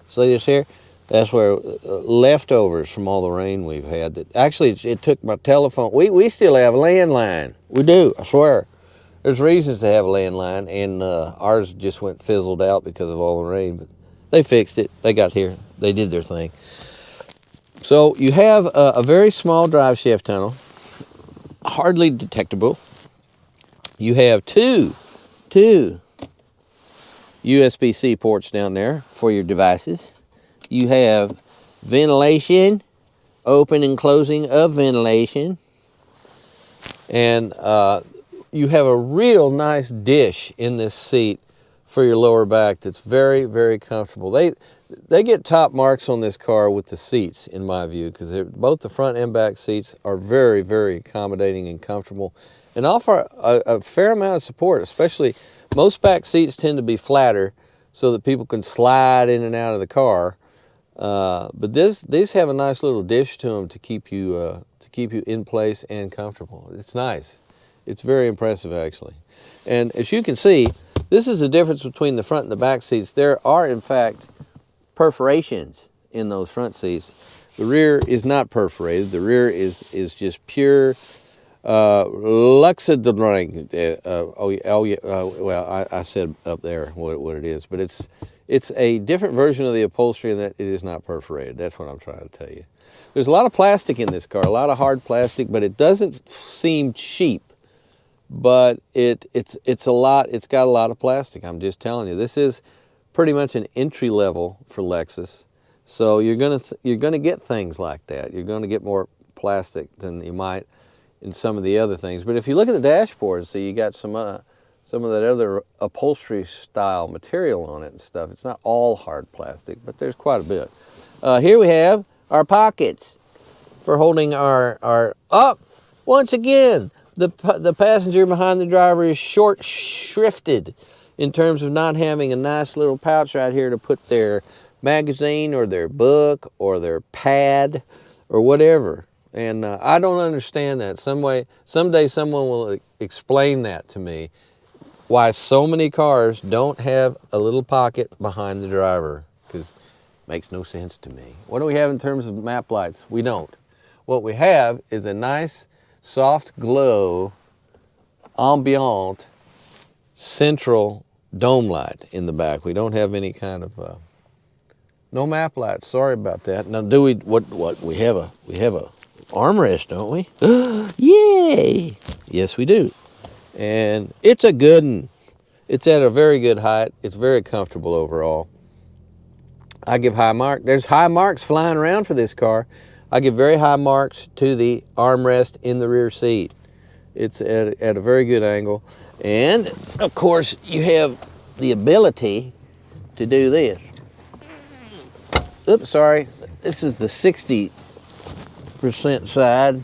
See this here? That's where leftovers from all the rain we've had. That actually, it took my telephone. We still have a landline. We do, I swear. There's reasons to have a landline, and ours just went fizzled out because of all the rain. But they fixed it. They got here. They did their thing. So you have a very small drive shaft tunnel, hardly detectable. You have two USB-C ports down there for your devices. You have ventilation, open and closing of ventilation. And you have a real nice dish in this seat for your lower back that's very, very comfortable. They get top marks on this car with the seats, in my view, because both the front and back seats are very, very accommodating and comfortable and offer a fair amount of support. Especially, most back seats tend to be flatter so that people can slide in and out of the car. But these have a nice little dish to them to keep you in place and comfortable. It's nice. It's very impressive, actually. And as you can see, this is the difference between the front and the back seats. There are, in fact, perforations in those front seats. The rear is not perforated. The rear is just pure Lexii. Well, I said up there what it is, but it's a different version of the upholstery in that it is not perforated. That's what I'm trying to tell you. There's a lot of plastic in this car, a lot of hard plastic, but it doesn't seem cheap. But it's got a lot of plastic. I'm just telling you, this is pretty much an entry level for Lexus. So you're gonna get things like that. You're gonna get more plastic than you might in some of the other things. But if you look at the dashboard, see you got some of that other upholstery style material on it and stuff. It's not all hard plastic, but there's quite a bit. Here we have our pockets for holding our up. Once again, the passenger behind the driver is short shrifted in terms of not having a nice little pouch right here to put their magazine or their book or their pad or whatever. And I don't understand that. Someday someone will explain that to me, why so many cars don't have a little pocket behind the driver, because it makes no sense to me. What do we have in terms of map lights? We don't. What we have is a nice soft glow, ambient, central dome light in the back. We don't have any kind of no map lights. Sorry about that. Now, do we? What we have a armrest, don't we? Yay! Yes, we do. And it's a good one. It's at a very good height. It's very comfortable overall. I give high marks. There's high marks flying around for this car. I give very high marks to the armrest in the rear seat. It's at a very good angle. And, of course, you have the ability to do this. Oops, sorry. This is the 60% side.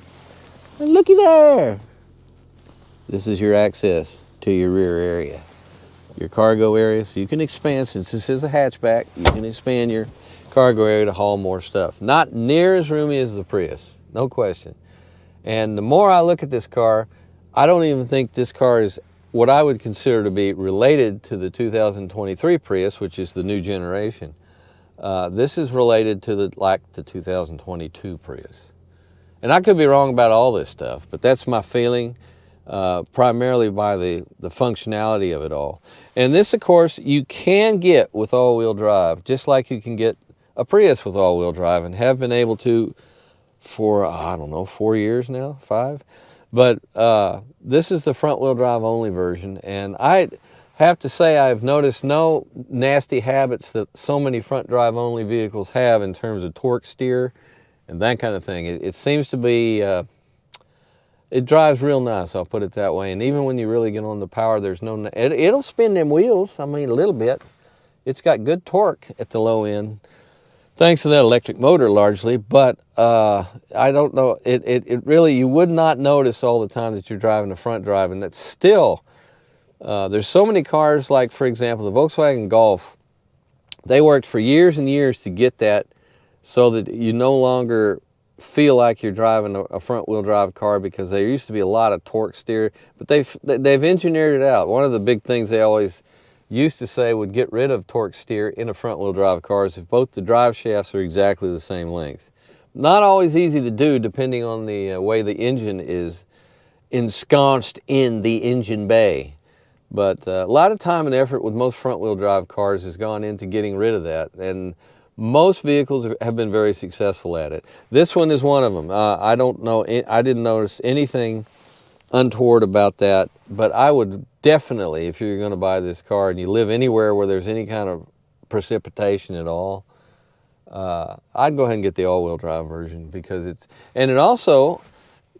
And looky there. This is your access to your rear area, your cargo area. So you can expand, since this is a hatchback, you can expand your cargo area to haul more stuff. Not near as roomy as the Prius, no question. And the more I look at this car, I don't even think this car is what I would consider to be related to the 2023 Prius, which is the new generation. This is related to the 2022 Prius. And I could be wrong about all this stuff, but that's my feeling, primarily by the functionality of it all. And this, of course, you can get with all-wheel drive, just like you can get a Prius with all-wheel drive, and have been able to for, I don't know, 4 years now, 5. But this is the front-wheel drive only version, and I have to say I've noticed no nasty habits that so many front drive only vehicles have in terms of torque steer and that kind of thing. It seems to be, it drives real nice, I'll put it that way. And even when you really get on the power, there's no, it'll spin them wheels, I mean, a little bit. It's got good torque at the low end, thanks to that electric motor largely, but I don't know, it really, you would not notice all the time that you're driving the front drive, and that's still, there's so many cars, like for example, the Volkswagen Golf, they worked for years and years to get that so that you no longer feel like you're driving a front-wheel drive car, because there used to be a lot of torque steer, but they've engineered it out. One of the big things they always used to say would get rid of torque steer in a front-wheel drive car is if both the drive shafts are exactly the same length. Not always easy to do depending on the way the engine is ensconced in the engine bay. But a lot of time and effort with most front-wheel drive cars has gone into getting rid of that, and most vehicles have been very successful at it. This one is one of them. I don't know, I didn't notice anything untoward about that, but I would definitely, if you're going to buy this car and you live anywhere where there's any kind of precipitation at all, I'd go ahead and get the all-wheel drive version, because it's, and it also,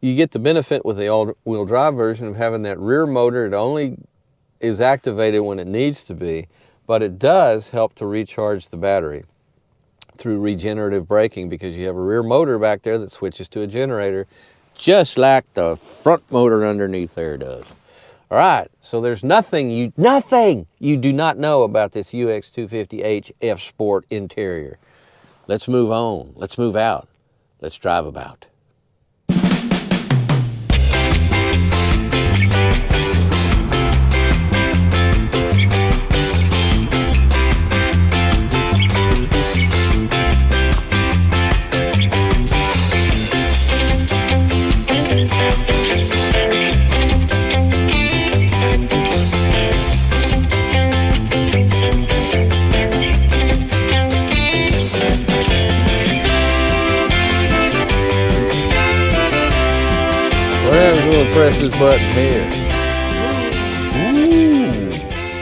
you get the benefit with the all-wheel drive version of having that rear motor. It only is activated when it needs to be, but it does help to recharge the battery through regenerative braking, because you have a rear motor back there that switches to a generator, just like the front motor underneath there does. All right, so there's nothing you do not know about this UX240h F Sport interior. Let's move on, let's move out, let's drive about. Press this button here. Ooh,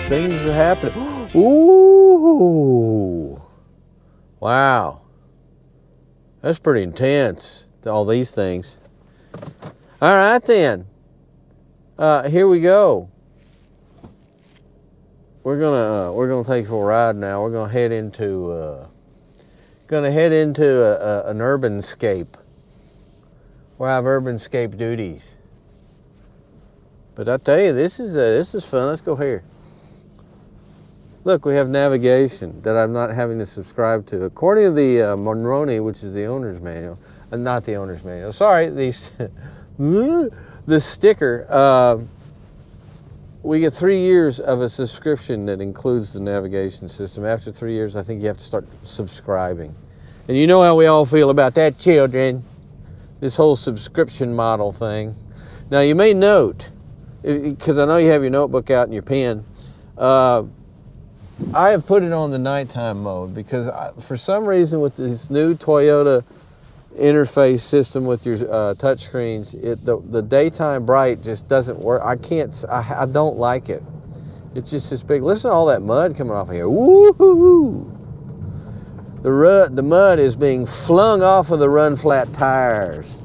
things are happening. Ooh, wow, that's pretty intense, all these things. All right then, here we go. We're gonna take you for a ride now. We're gonna head into an urbanscape, where I have urbanscape duties. But I tell you, this is fun. Let's go here. Look, we have navigation that I'm not having to subscribe to. According to the Monroney, which is the owner's manual, not the owner's manual, sorry, the sticker, we get 3 years of a subscription that includes the navigation system. After 3 years, I think you have to start subscribing. And you know how we all feel about that, children. This whole subscription model thing. Now, you may note, because I know you have your notebook out and your pen, I have put it on the nighttime mode, because for some reason with this new Toyota interface system with your touch screens, the daytime bright just doesn't work. I don't like it. It's just this big. Listen to all that mud coming off of here. Woo-hoo-hoo. The mud is being flung off of the run flat tires.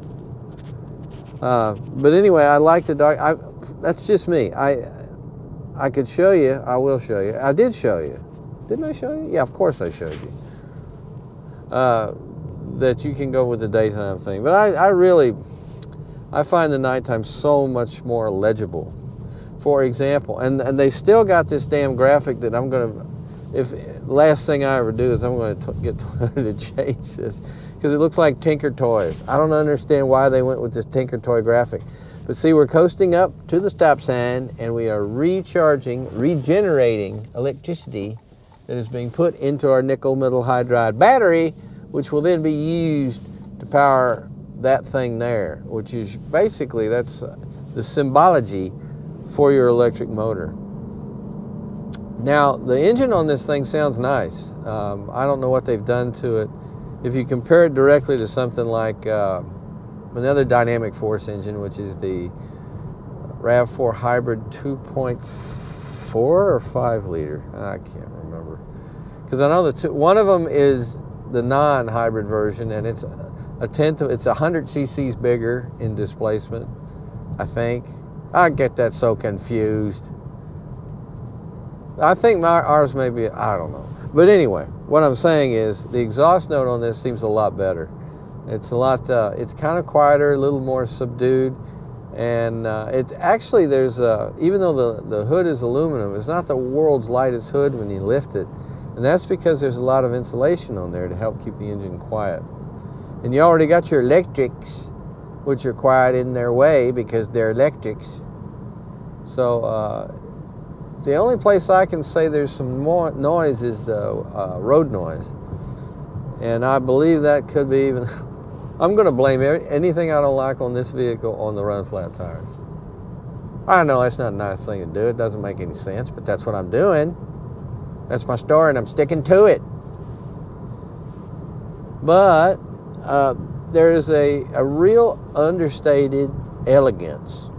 But anyway, I like the dark. That's just me. I could show you. I will show you. I did show you. Didn't I show you? Yeah, of course I showed you. That you can go with the daytime thing. But I find the nighttime so much more legible. For example, and they still got this damn graphic that I'm going to, last thing I ever do is I'm going to get Toyota to change this, because it looks like Tinker Toys. I don't understand why they went with this Tinker Toy graphic. But see, we're coasting up to the stop sign, and we are regenerating electricity that is being put into our nickel metal hydride battery, which will then be used to power that thing there, which is basically, that's the symbology for your electric motor. Now, the engine on this thing sounds nice. I don't know what they've done to it. If you compare it directly to something like another dynamic force engine, which is the RAV4 hybrid 2.4 or 5 liter, I can't remember. Because I know one of them is the non-hybrid version, and it's it's 100 cc's bigger in displacement, I think. I get that so confused. I think ours may be, I don't know. But anyway, what I'm saying is the exhaust note on this seems a lot better. It's a lot, it's kind of quieter, a little more subdued. And it's actually, even though the hood is aluminum, it's not the world's lightest hood when you lift it. And that's because there's a lot of insulation on there to help keep the engine quiet. And you already got your electrics, which are quiet in their way because they're electrics. So the only place I can say there's some more noise is the road noise. And I believe that could be even, I'm going to blame anything I don't like on this vehicle on the run flat tires. I know that's not a nice thing to do. It doesn't make any sense, but that's what I'm doing. That's my story, and I'm sticking to it. But there is a real understated elegance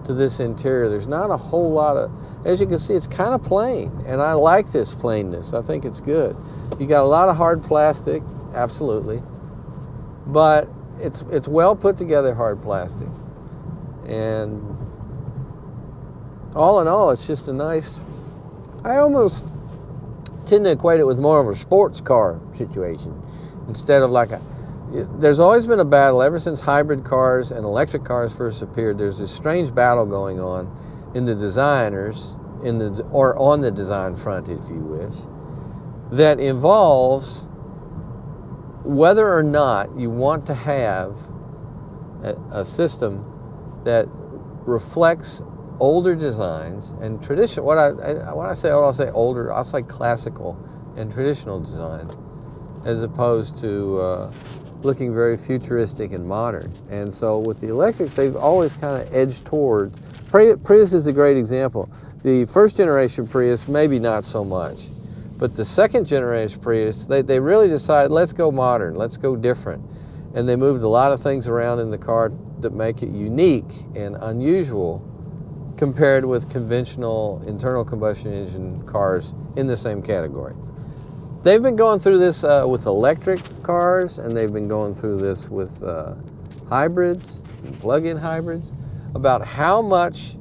to this interior. There's not a whole lot of, as you can see, it's kind of plain, and I like this plainness. I think it's good. You got a lot of hard plastic, absolutely, but it's well put together hard plastic. And all in all, it's just a nice, I almost tend to equate it with more of a sports car situation instead of like there's always been a battle ever since hybrid cars and electric cars first appeared. There's this strange battle going on in the designers, or on the design front, if you wish, that involves whether or not you want to have a system that reflects older designs and traditional, when I say older, I'll say classical and traditional designs, as opposed to looking very futuristic and modern. And so with the electrics, they've always kind of edged towards, Prius is a great example. The first generation Prius, maybe not so much, but the second generation Prius, they really decided, let's go modern, let's go different. And they moved a lot of things around in the car that make it unique and unusual compared with conventional internal combustion engine cars in the same category. They've been going through this with electric cars, and they've been going through this with hybrids and plug-in hybrids, about how much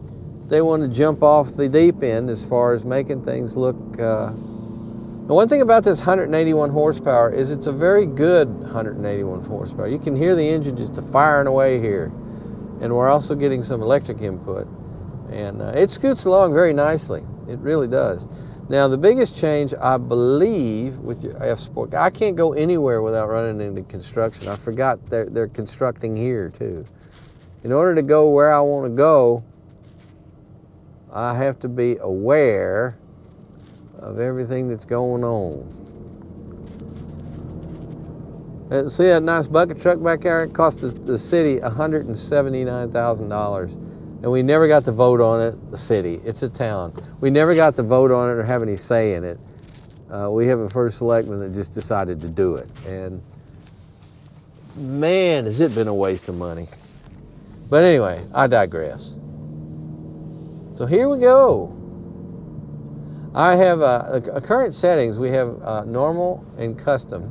they want to jump off the deep end as far as making things look. The one thing about this 181 horsepower is it's a very good 181 horsepower. You can hear the engine just firing away here, and we're also getting some electric input. And it scoots along very nicely. It really does. Now, the biggest change, I believe, with your F-Sport, I can't go anywhere without running into construction. I forgot they're constructing here, too. In order to go where I want to go, I have to be aware of everything that's going on. See that nice bucket truck back there? It cost the city $179,000. And we never got to vote on it, the city. It's a town. We never got to vote on it or have any say in it. We have a first selectman that just decided to do it. And man, has it been a waste of money. But anyway, I digress. So here we go. I have current settings. We have normal and custom,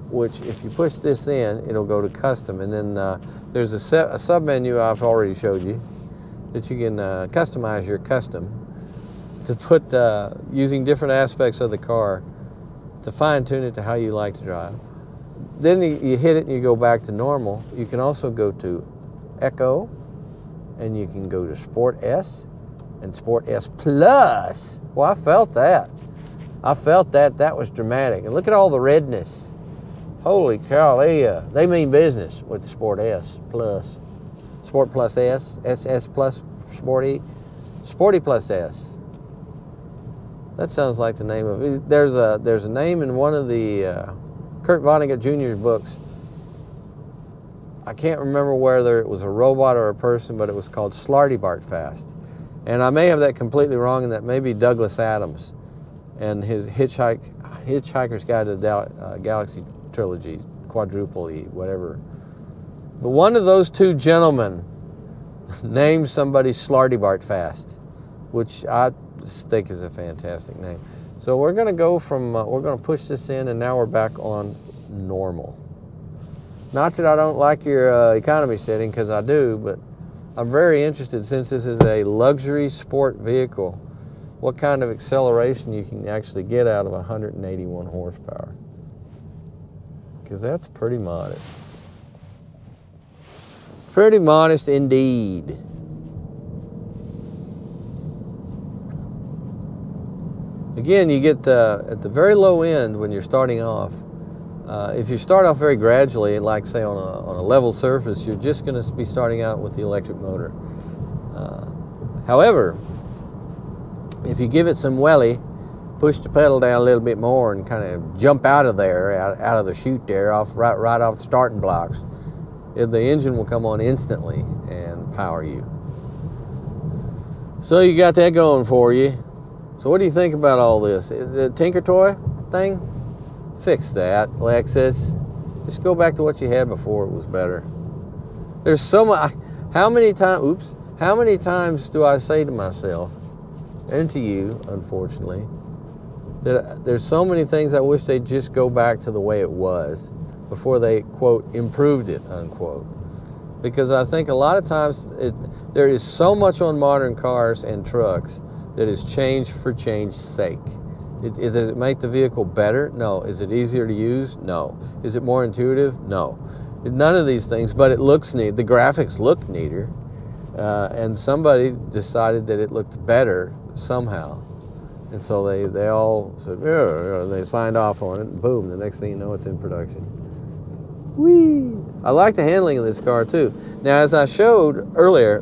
which if you push this in, it'll go to custom. And then there's a sub-menu I've already showed you that you can customize your custom to put using different aspects of the car to fine-tune it to how you like to drive. Then you hit it and you go back to normal. You can also go to Eco, and you can go to Sport S and Sport S Plus. Well, I felt that. That was dramatic. And look at all the redness. Holy cow, they mean business with the Sport S Plus. Sport Plus S, SS Plus Sporty, Sporty Plus S. That sounds like the name of it. There's a name in one of the Kurt Vonnegut Jr.'s books. I can't remember whether it was a robot or a person, but it was called Slartibartfast. And I may have that completely wrong, and that may be Douglas Adams and his Hitchhiker's Guide to the Galaxy trilogy, quadruple E, whatever. But one of those two gentlemen named somebody Slartibartfast, which I think is a fantastic name. So we're going to go from, we're going to push this in, and now we're back on normal. Not that I don't like your economy setting, because I do, but I'm very interested, since this is a luxury sport vehicle, what kind of acceleration you can actually get out of 181 horsepower. Because that's pretty modest. Pretty modest indeed. Again, you get at the very low end when you're starting off. If you start off very gradually, like say on a level surface, you're just going to be starting out with the electric motor. However, if you give it some welly, push the pedal down a little bit more and kind of jump out of there, out of the chute there, right off the starting blocks, the engine will come on instantly and power you. So you got that going for you. So what do you think about all this? The Tinker Toy thing? Fix that, Lexus. Just go back to what you had before it was better. There's so much. How many times do I say to myself, and to you, unfortunately, that there's so many things I wish they'd just go back to the way it was before they, quote, improved it, unquote. Because I think a lot of times there is so much on modern cars and trucks that is change for change's sake. Does it make the vehicle better? No. Is it easier to use? No. Is it more intuitive? No. None of these things, but it looks neat. The graphics look neater. And somebody decided that it looked better somehow. And so they all said, yeah, they signed off on it, and boom, the next thing you know, it's in production. Whee! I like the handling of this car too. Now, as I showed earlier,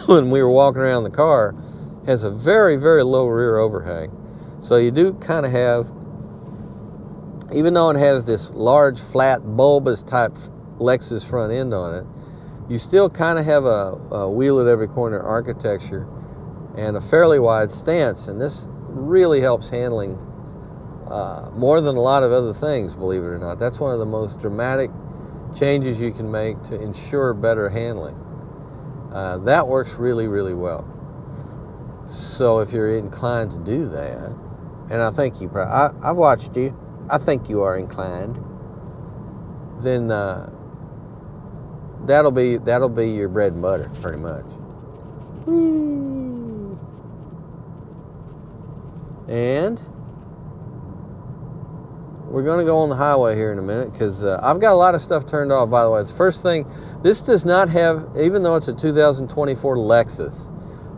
when we were walking around the car, it has a very, very low rear overhang. So you do kind of have, even though it has this large, flat, bulbous type Lexus front end on it, you still kind of have a wheel at every corner architecture and a fairly wide stance. And this really helps handling more than a lot of other things, believe it or not. That's one of the most dramatic changes you can make to ensure better handling. That works really, really well. So if you're inclined to do that, and I think you probably, I've watched you, I think you are inclined, then that'll be your bread and butter, pretty much. Whee! And we're going to go on the highway here in a minute, because I've got a lot of stuff turned off, by the way. It's the first thing, this does not have, even though it's a 2024 Lexus,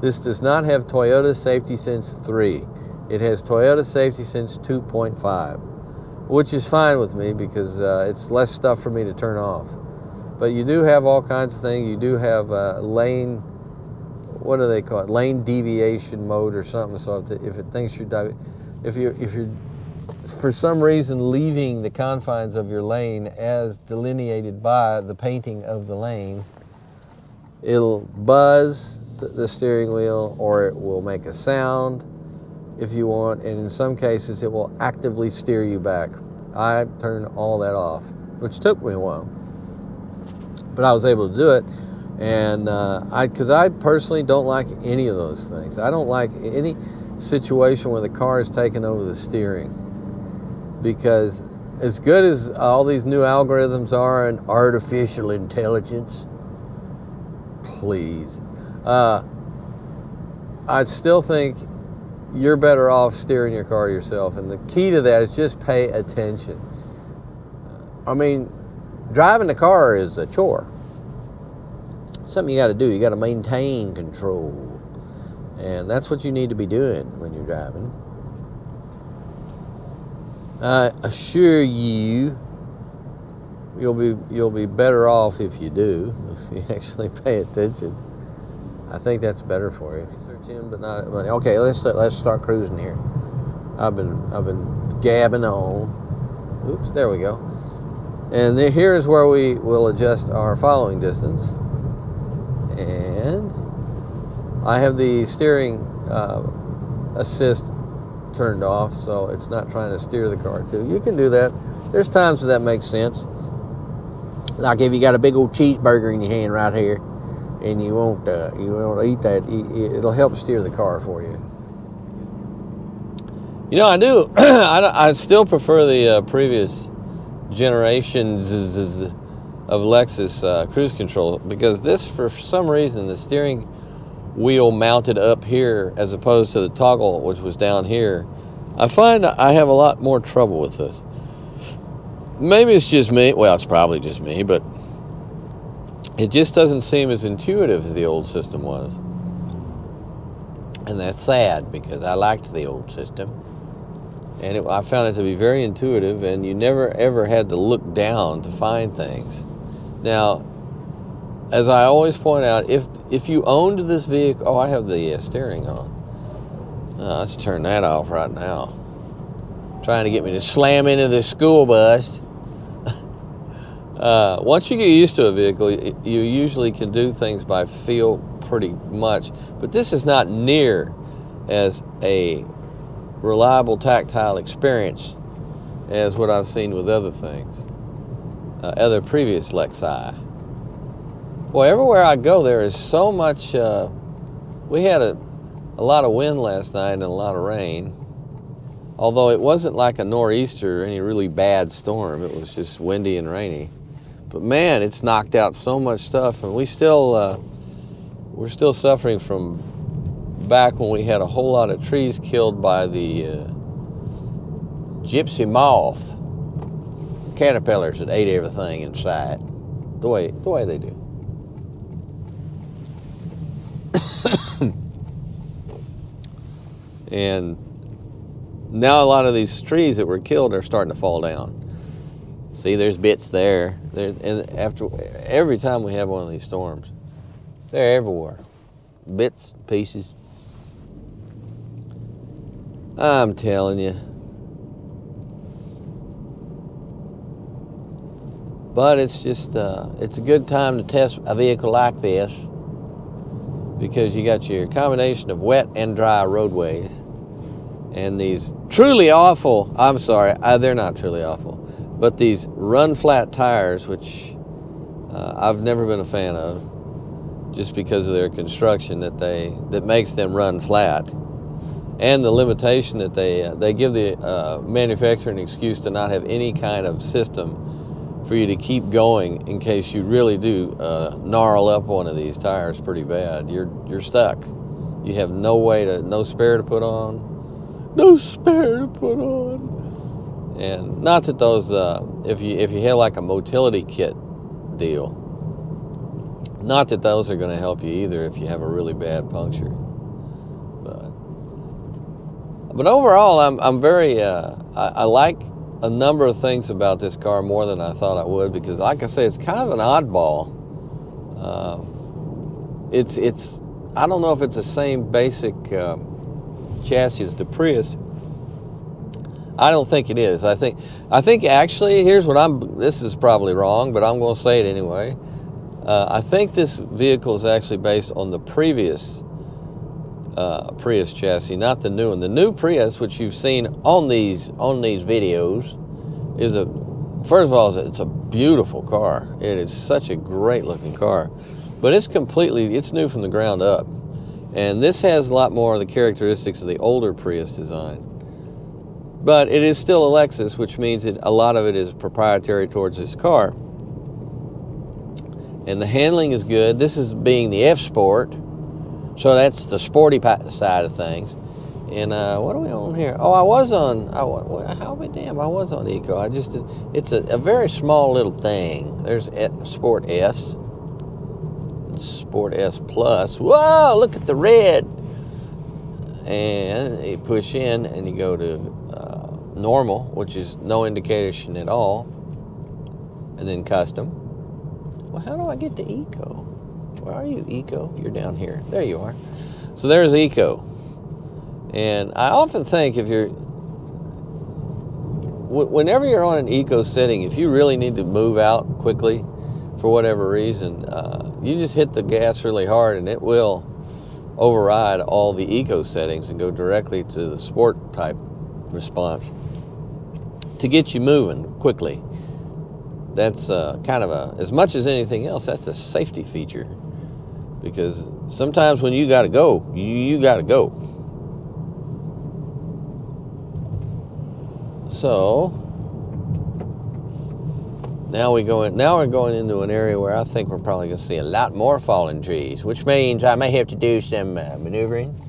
this does not have Toyota Safety Sense 3. It has Toyota Safety Sense 2.5, which is fine with me because it's less stuff for me to turn off. But you do have all kinds of things. You do have lane, what do they call it? Lane deviation mode or something. So if it thinks you're for some reason leaving the confines of your lane as delineated by the painting of the lane, it'll buzz the steering wheel, or it will make a sound if you want, and in some cases it will actively steer you back. I turned all that off, which took me a while, but I was able to do it. And because I personally don't like any of those things. I don't like any situation where the car is taking over the steering, because as good as all these new algorithms are and artificial intelligence, please, I still think you're better off steering your car yourself. And the key to that is just pay attention. I mean, driving the car is a chore. Something you got to do. You got to maintain control. And that's what you need to be doing when you're driving. I assure you, you'll be better off if you do, if you actually pay attention. I think that's better for you. Research in, but not. But okay, let's start cruising here. I've been gabbing on. Oops, there we go. And here is where we will adjust our following distance. And I have the steering assist turned off, so it's not trying to steer the car too. You can do that. There's times that makes sense. Like if you got a big old cheeseburger in your hand right here, and you won't eat that, it'll help steer the car for you. You know, I do. I still prefer the previous generations of Lexus cruise control, because this, for some reason, the steering wheel mounted up here as opposed to the toggle, which was down here. I find I have a lot more trouble with this. Maybe it's just me. Well, it's probably just me, but it just doesn't seem as intuitive as the old system was. And that's sad, because I liked the old system. And I found it to be very intuitive, and you never ever had to look down to find things. Now, as I always point out, if you owned this vehicle, oh, I have the steering on. Let's turn that off right now. Trying to get me to slam into the school bus. Once you get used to a vehicle, you usually can do things by feel pretty much. But this is not near as a reliable tactile experience as what I've seen with other things, other previous Lexii. Boy, everywhere I go, there is so much. We had a lot of wind last night and a lot of rain. Although it wasn't like a nor'easter or any really bad storm, it was just windy and rainy. But man, it's knocked out so much stuff, and we're still suffering from back when we had a whole lot of trees killed by the gypsy moth caterpillars that ate everything in sight. The way they do. And now a lot of these trees that were killed are starting to fall down. See, there's bits there. And every time we have one of these storms, they're everywhere. Bits, pieces. I'm telling you. But it's just, it's a good time to test a vehicle like this, because you got your combination of wet and dry roadways. And these truly awful, I'm sorry, they're not truly awful, but these run-flat tires, which I've never been a fan of, just because of their construction that makes them run flat, and the limitation that they give the manufacturer an excuse to not have any kind of system for you to keep going in case you really do gnarl up one of these tires pretty bad. You're stuck. You have no spare to put on. No spare to put on. And not that those, if you have like a motility kit deal, not that those are going to help you either if you have a really bad puncture. But overall, I'm very, I like a number of things about this car more than I thought I would, because like I say, it's kind of an oddball. It's I don't know if it's the same basic chassis as the Prius. I don't think it is. I think actually, here's what this is probably wrong, but I'm going to say it anyway. I think this vehicle is actually based on the previous Prius chassis, not the new one. The new Prius, which you've seen on these videos, is first of all, it's a beautiful car. It is such a great looking car, but it's new from the ground up. And this has a lot more of the characteristics of the older Prius design. But it is still a Lexus, which means that a lot of it is proprietary towards this car. And the handling is good. This is being the F-Sport, so that's the sporty side of things. And what are we on here? Oh, I was on Eco. It's a very small little thing. There's Sport S. Sport S Plus. Whoa, look at the red. And you push in and you go to normal, which is no indication at all, and then custom. Well, how do I get to Eco? Where are you, Eco? You're down here. There you are. So there's Eco. And I often think whenever you're on an eco setting, if you really need to move out quickly for whatever reason, you just hit the gas really hard and it will override all the eco settings and go directly to the sport type response to get you moving quickly. That's kind of as much as anything else, that's a safety feature, because sometimes when you gotta go, you gotta go. So now we're going into an area where I think we're probably going to see a lot more fallen trees, which means I may have to do some maneuvering,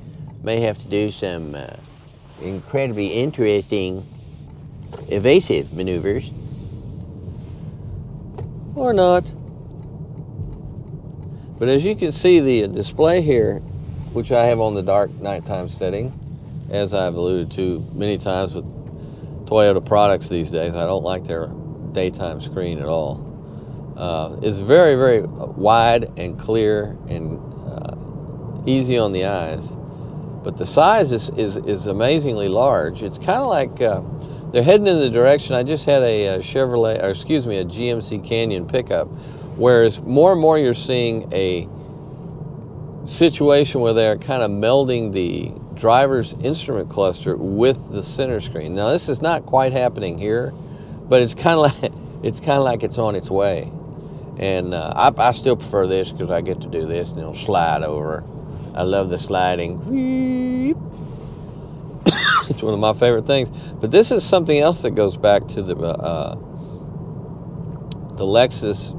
may have to do some incredibly interesting evasive maneuvers, or not. But as you can see, the display here, which I have on the dark nighttime setting, as I've alluded to many times with Toyota products these days, I don't like their daytime screen at all. Is very, very wide and clear and easy on the eyes. But the size is amazingly large. It's kind of like they're heading in the direction. I just had a GMC Canyon pickup, whereas more and more you're seeing a situation where they're kind of melding the driver's instrument cluster with the center screen. Now this is not quite happening here, but it's kind of like it's on its way. And I still prefer this because I get to do this and it'll slide over. I love the sliding. It's one of my favorite things. But this is something else that goes back to the Lexus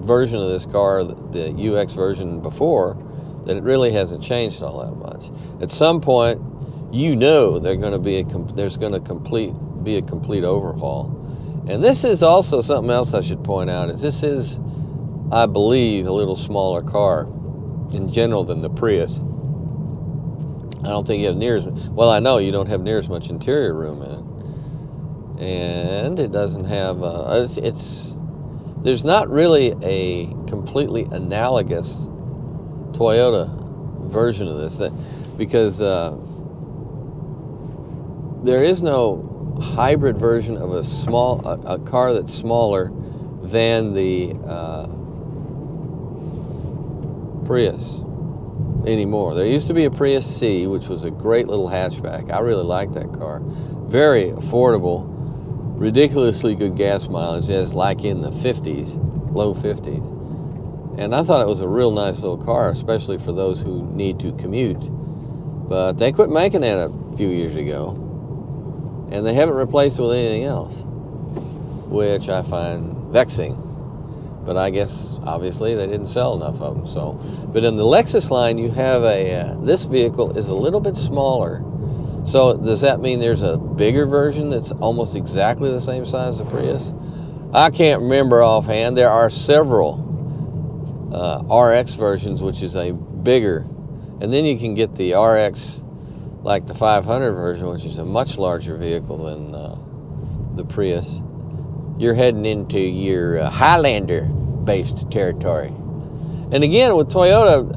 version of this car, the UX version before, that it really hasn't changed all that much. At some point, you know there's going to be a complete overhaul. And this is also something else I should point out, is this is, I believe, a little smaller car in general than the Prius. I don't think you have near as, well, I know you don't have near as much interior room in it. And it doesn't have, there's not really a completely analogous Toyota version of this, because there is no hybrid version of a car that's smaller than the Prius anymore. There used to be a Prius C, which was a great little hatchback. I really liked that car. Very affordable, ridiculously good gas mileage, as like in the 50s, low 50s. And I thought it was a real nice little car, especially for those who need to commute. But they quit making that a few years ago, and they haven't replaced it with anything else, which I find vexing. But I guess, obviously, they didn't sell enough of them. So, but in the Lexus line, you have this vehicle is a little bit smaller. So does that mean there's a bigger version that's almost exactly the same size as the Prius? I can't remember offhand. There are several RX versions, which is a bigger, and then you can get the RX, like the 500 version, which is a much larger vehicle than the Prius. You're heading into your Highlander-based territory. And again, with Toyota,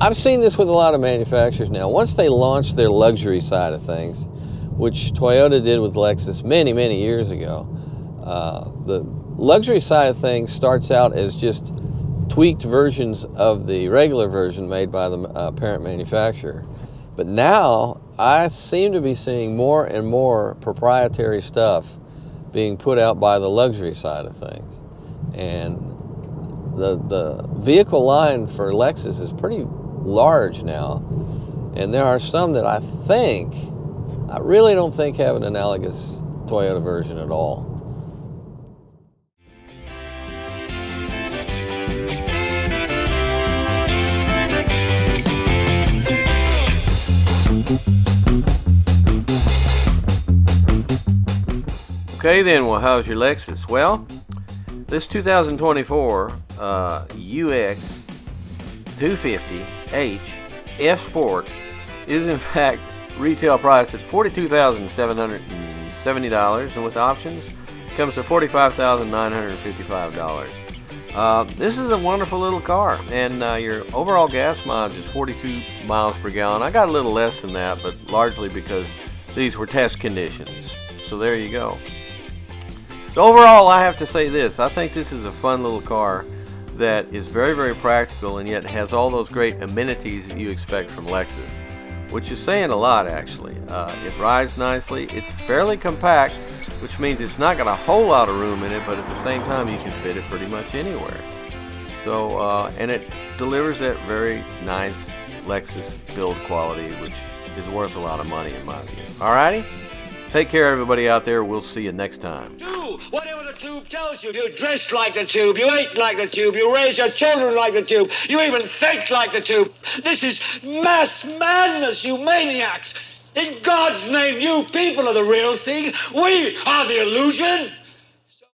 I've seen this with a lot of manufacturers now. Once they launched their luxury side of things, which Toyota did with Lexus many, many years ago, the luxury side of things starts out as just tweaked versions of the regular version made by the parent manufacturer. But now I seem to be seeing more and more proprietary stuff being put out by the luxury side of things. And the vehicle line for Lexus is pretty large now. And there are some that I really don't think have an analogous Toyota version at all. Okay then, well, how's your Lexus? Well, this 2024 UX240h F Sport is in fact retail priced at $42,770, and with options comes to $45,955. This is a wonderful little car, and your overall gas mileage is 42 miles per gallon. I got a little less than that, but largely because these were test conditions. So there you go. So overall, I have to say this. I think this is a fun little car that is very, very practical and yet has all those great amenities that you expect from Lexus, which is saying a lot, actually. It rides nicely. It's fairly compact, which means it's not got a whole lot of room in it, but at the same time, you can fit it pretty much anywhere. So, and it delivers that very nice Lexus build quality, which is worth a lot of money in my view. Alrighty? Take care, everybody out there. We'll see you next time. Do whatever the tube tells you. You dress like the tube. You eat like the tube. You raise your children like the tube. You even think like the tube. This is mass madness, you maniacs. In God's name, you people are the real thing. We are the illusion.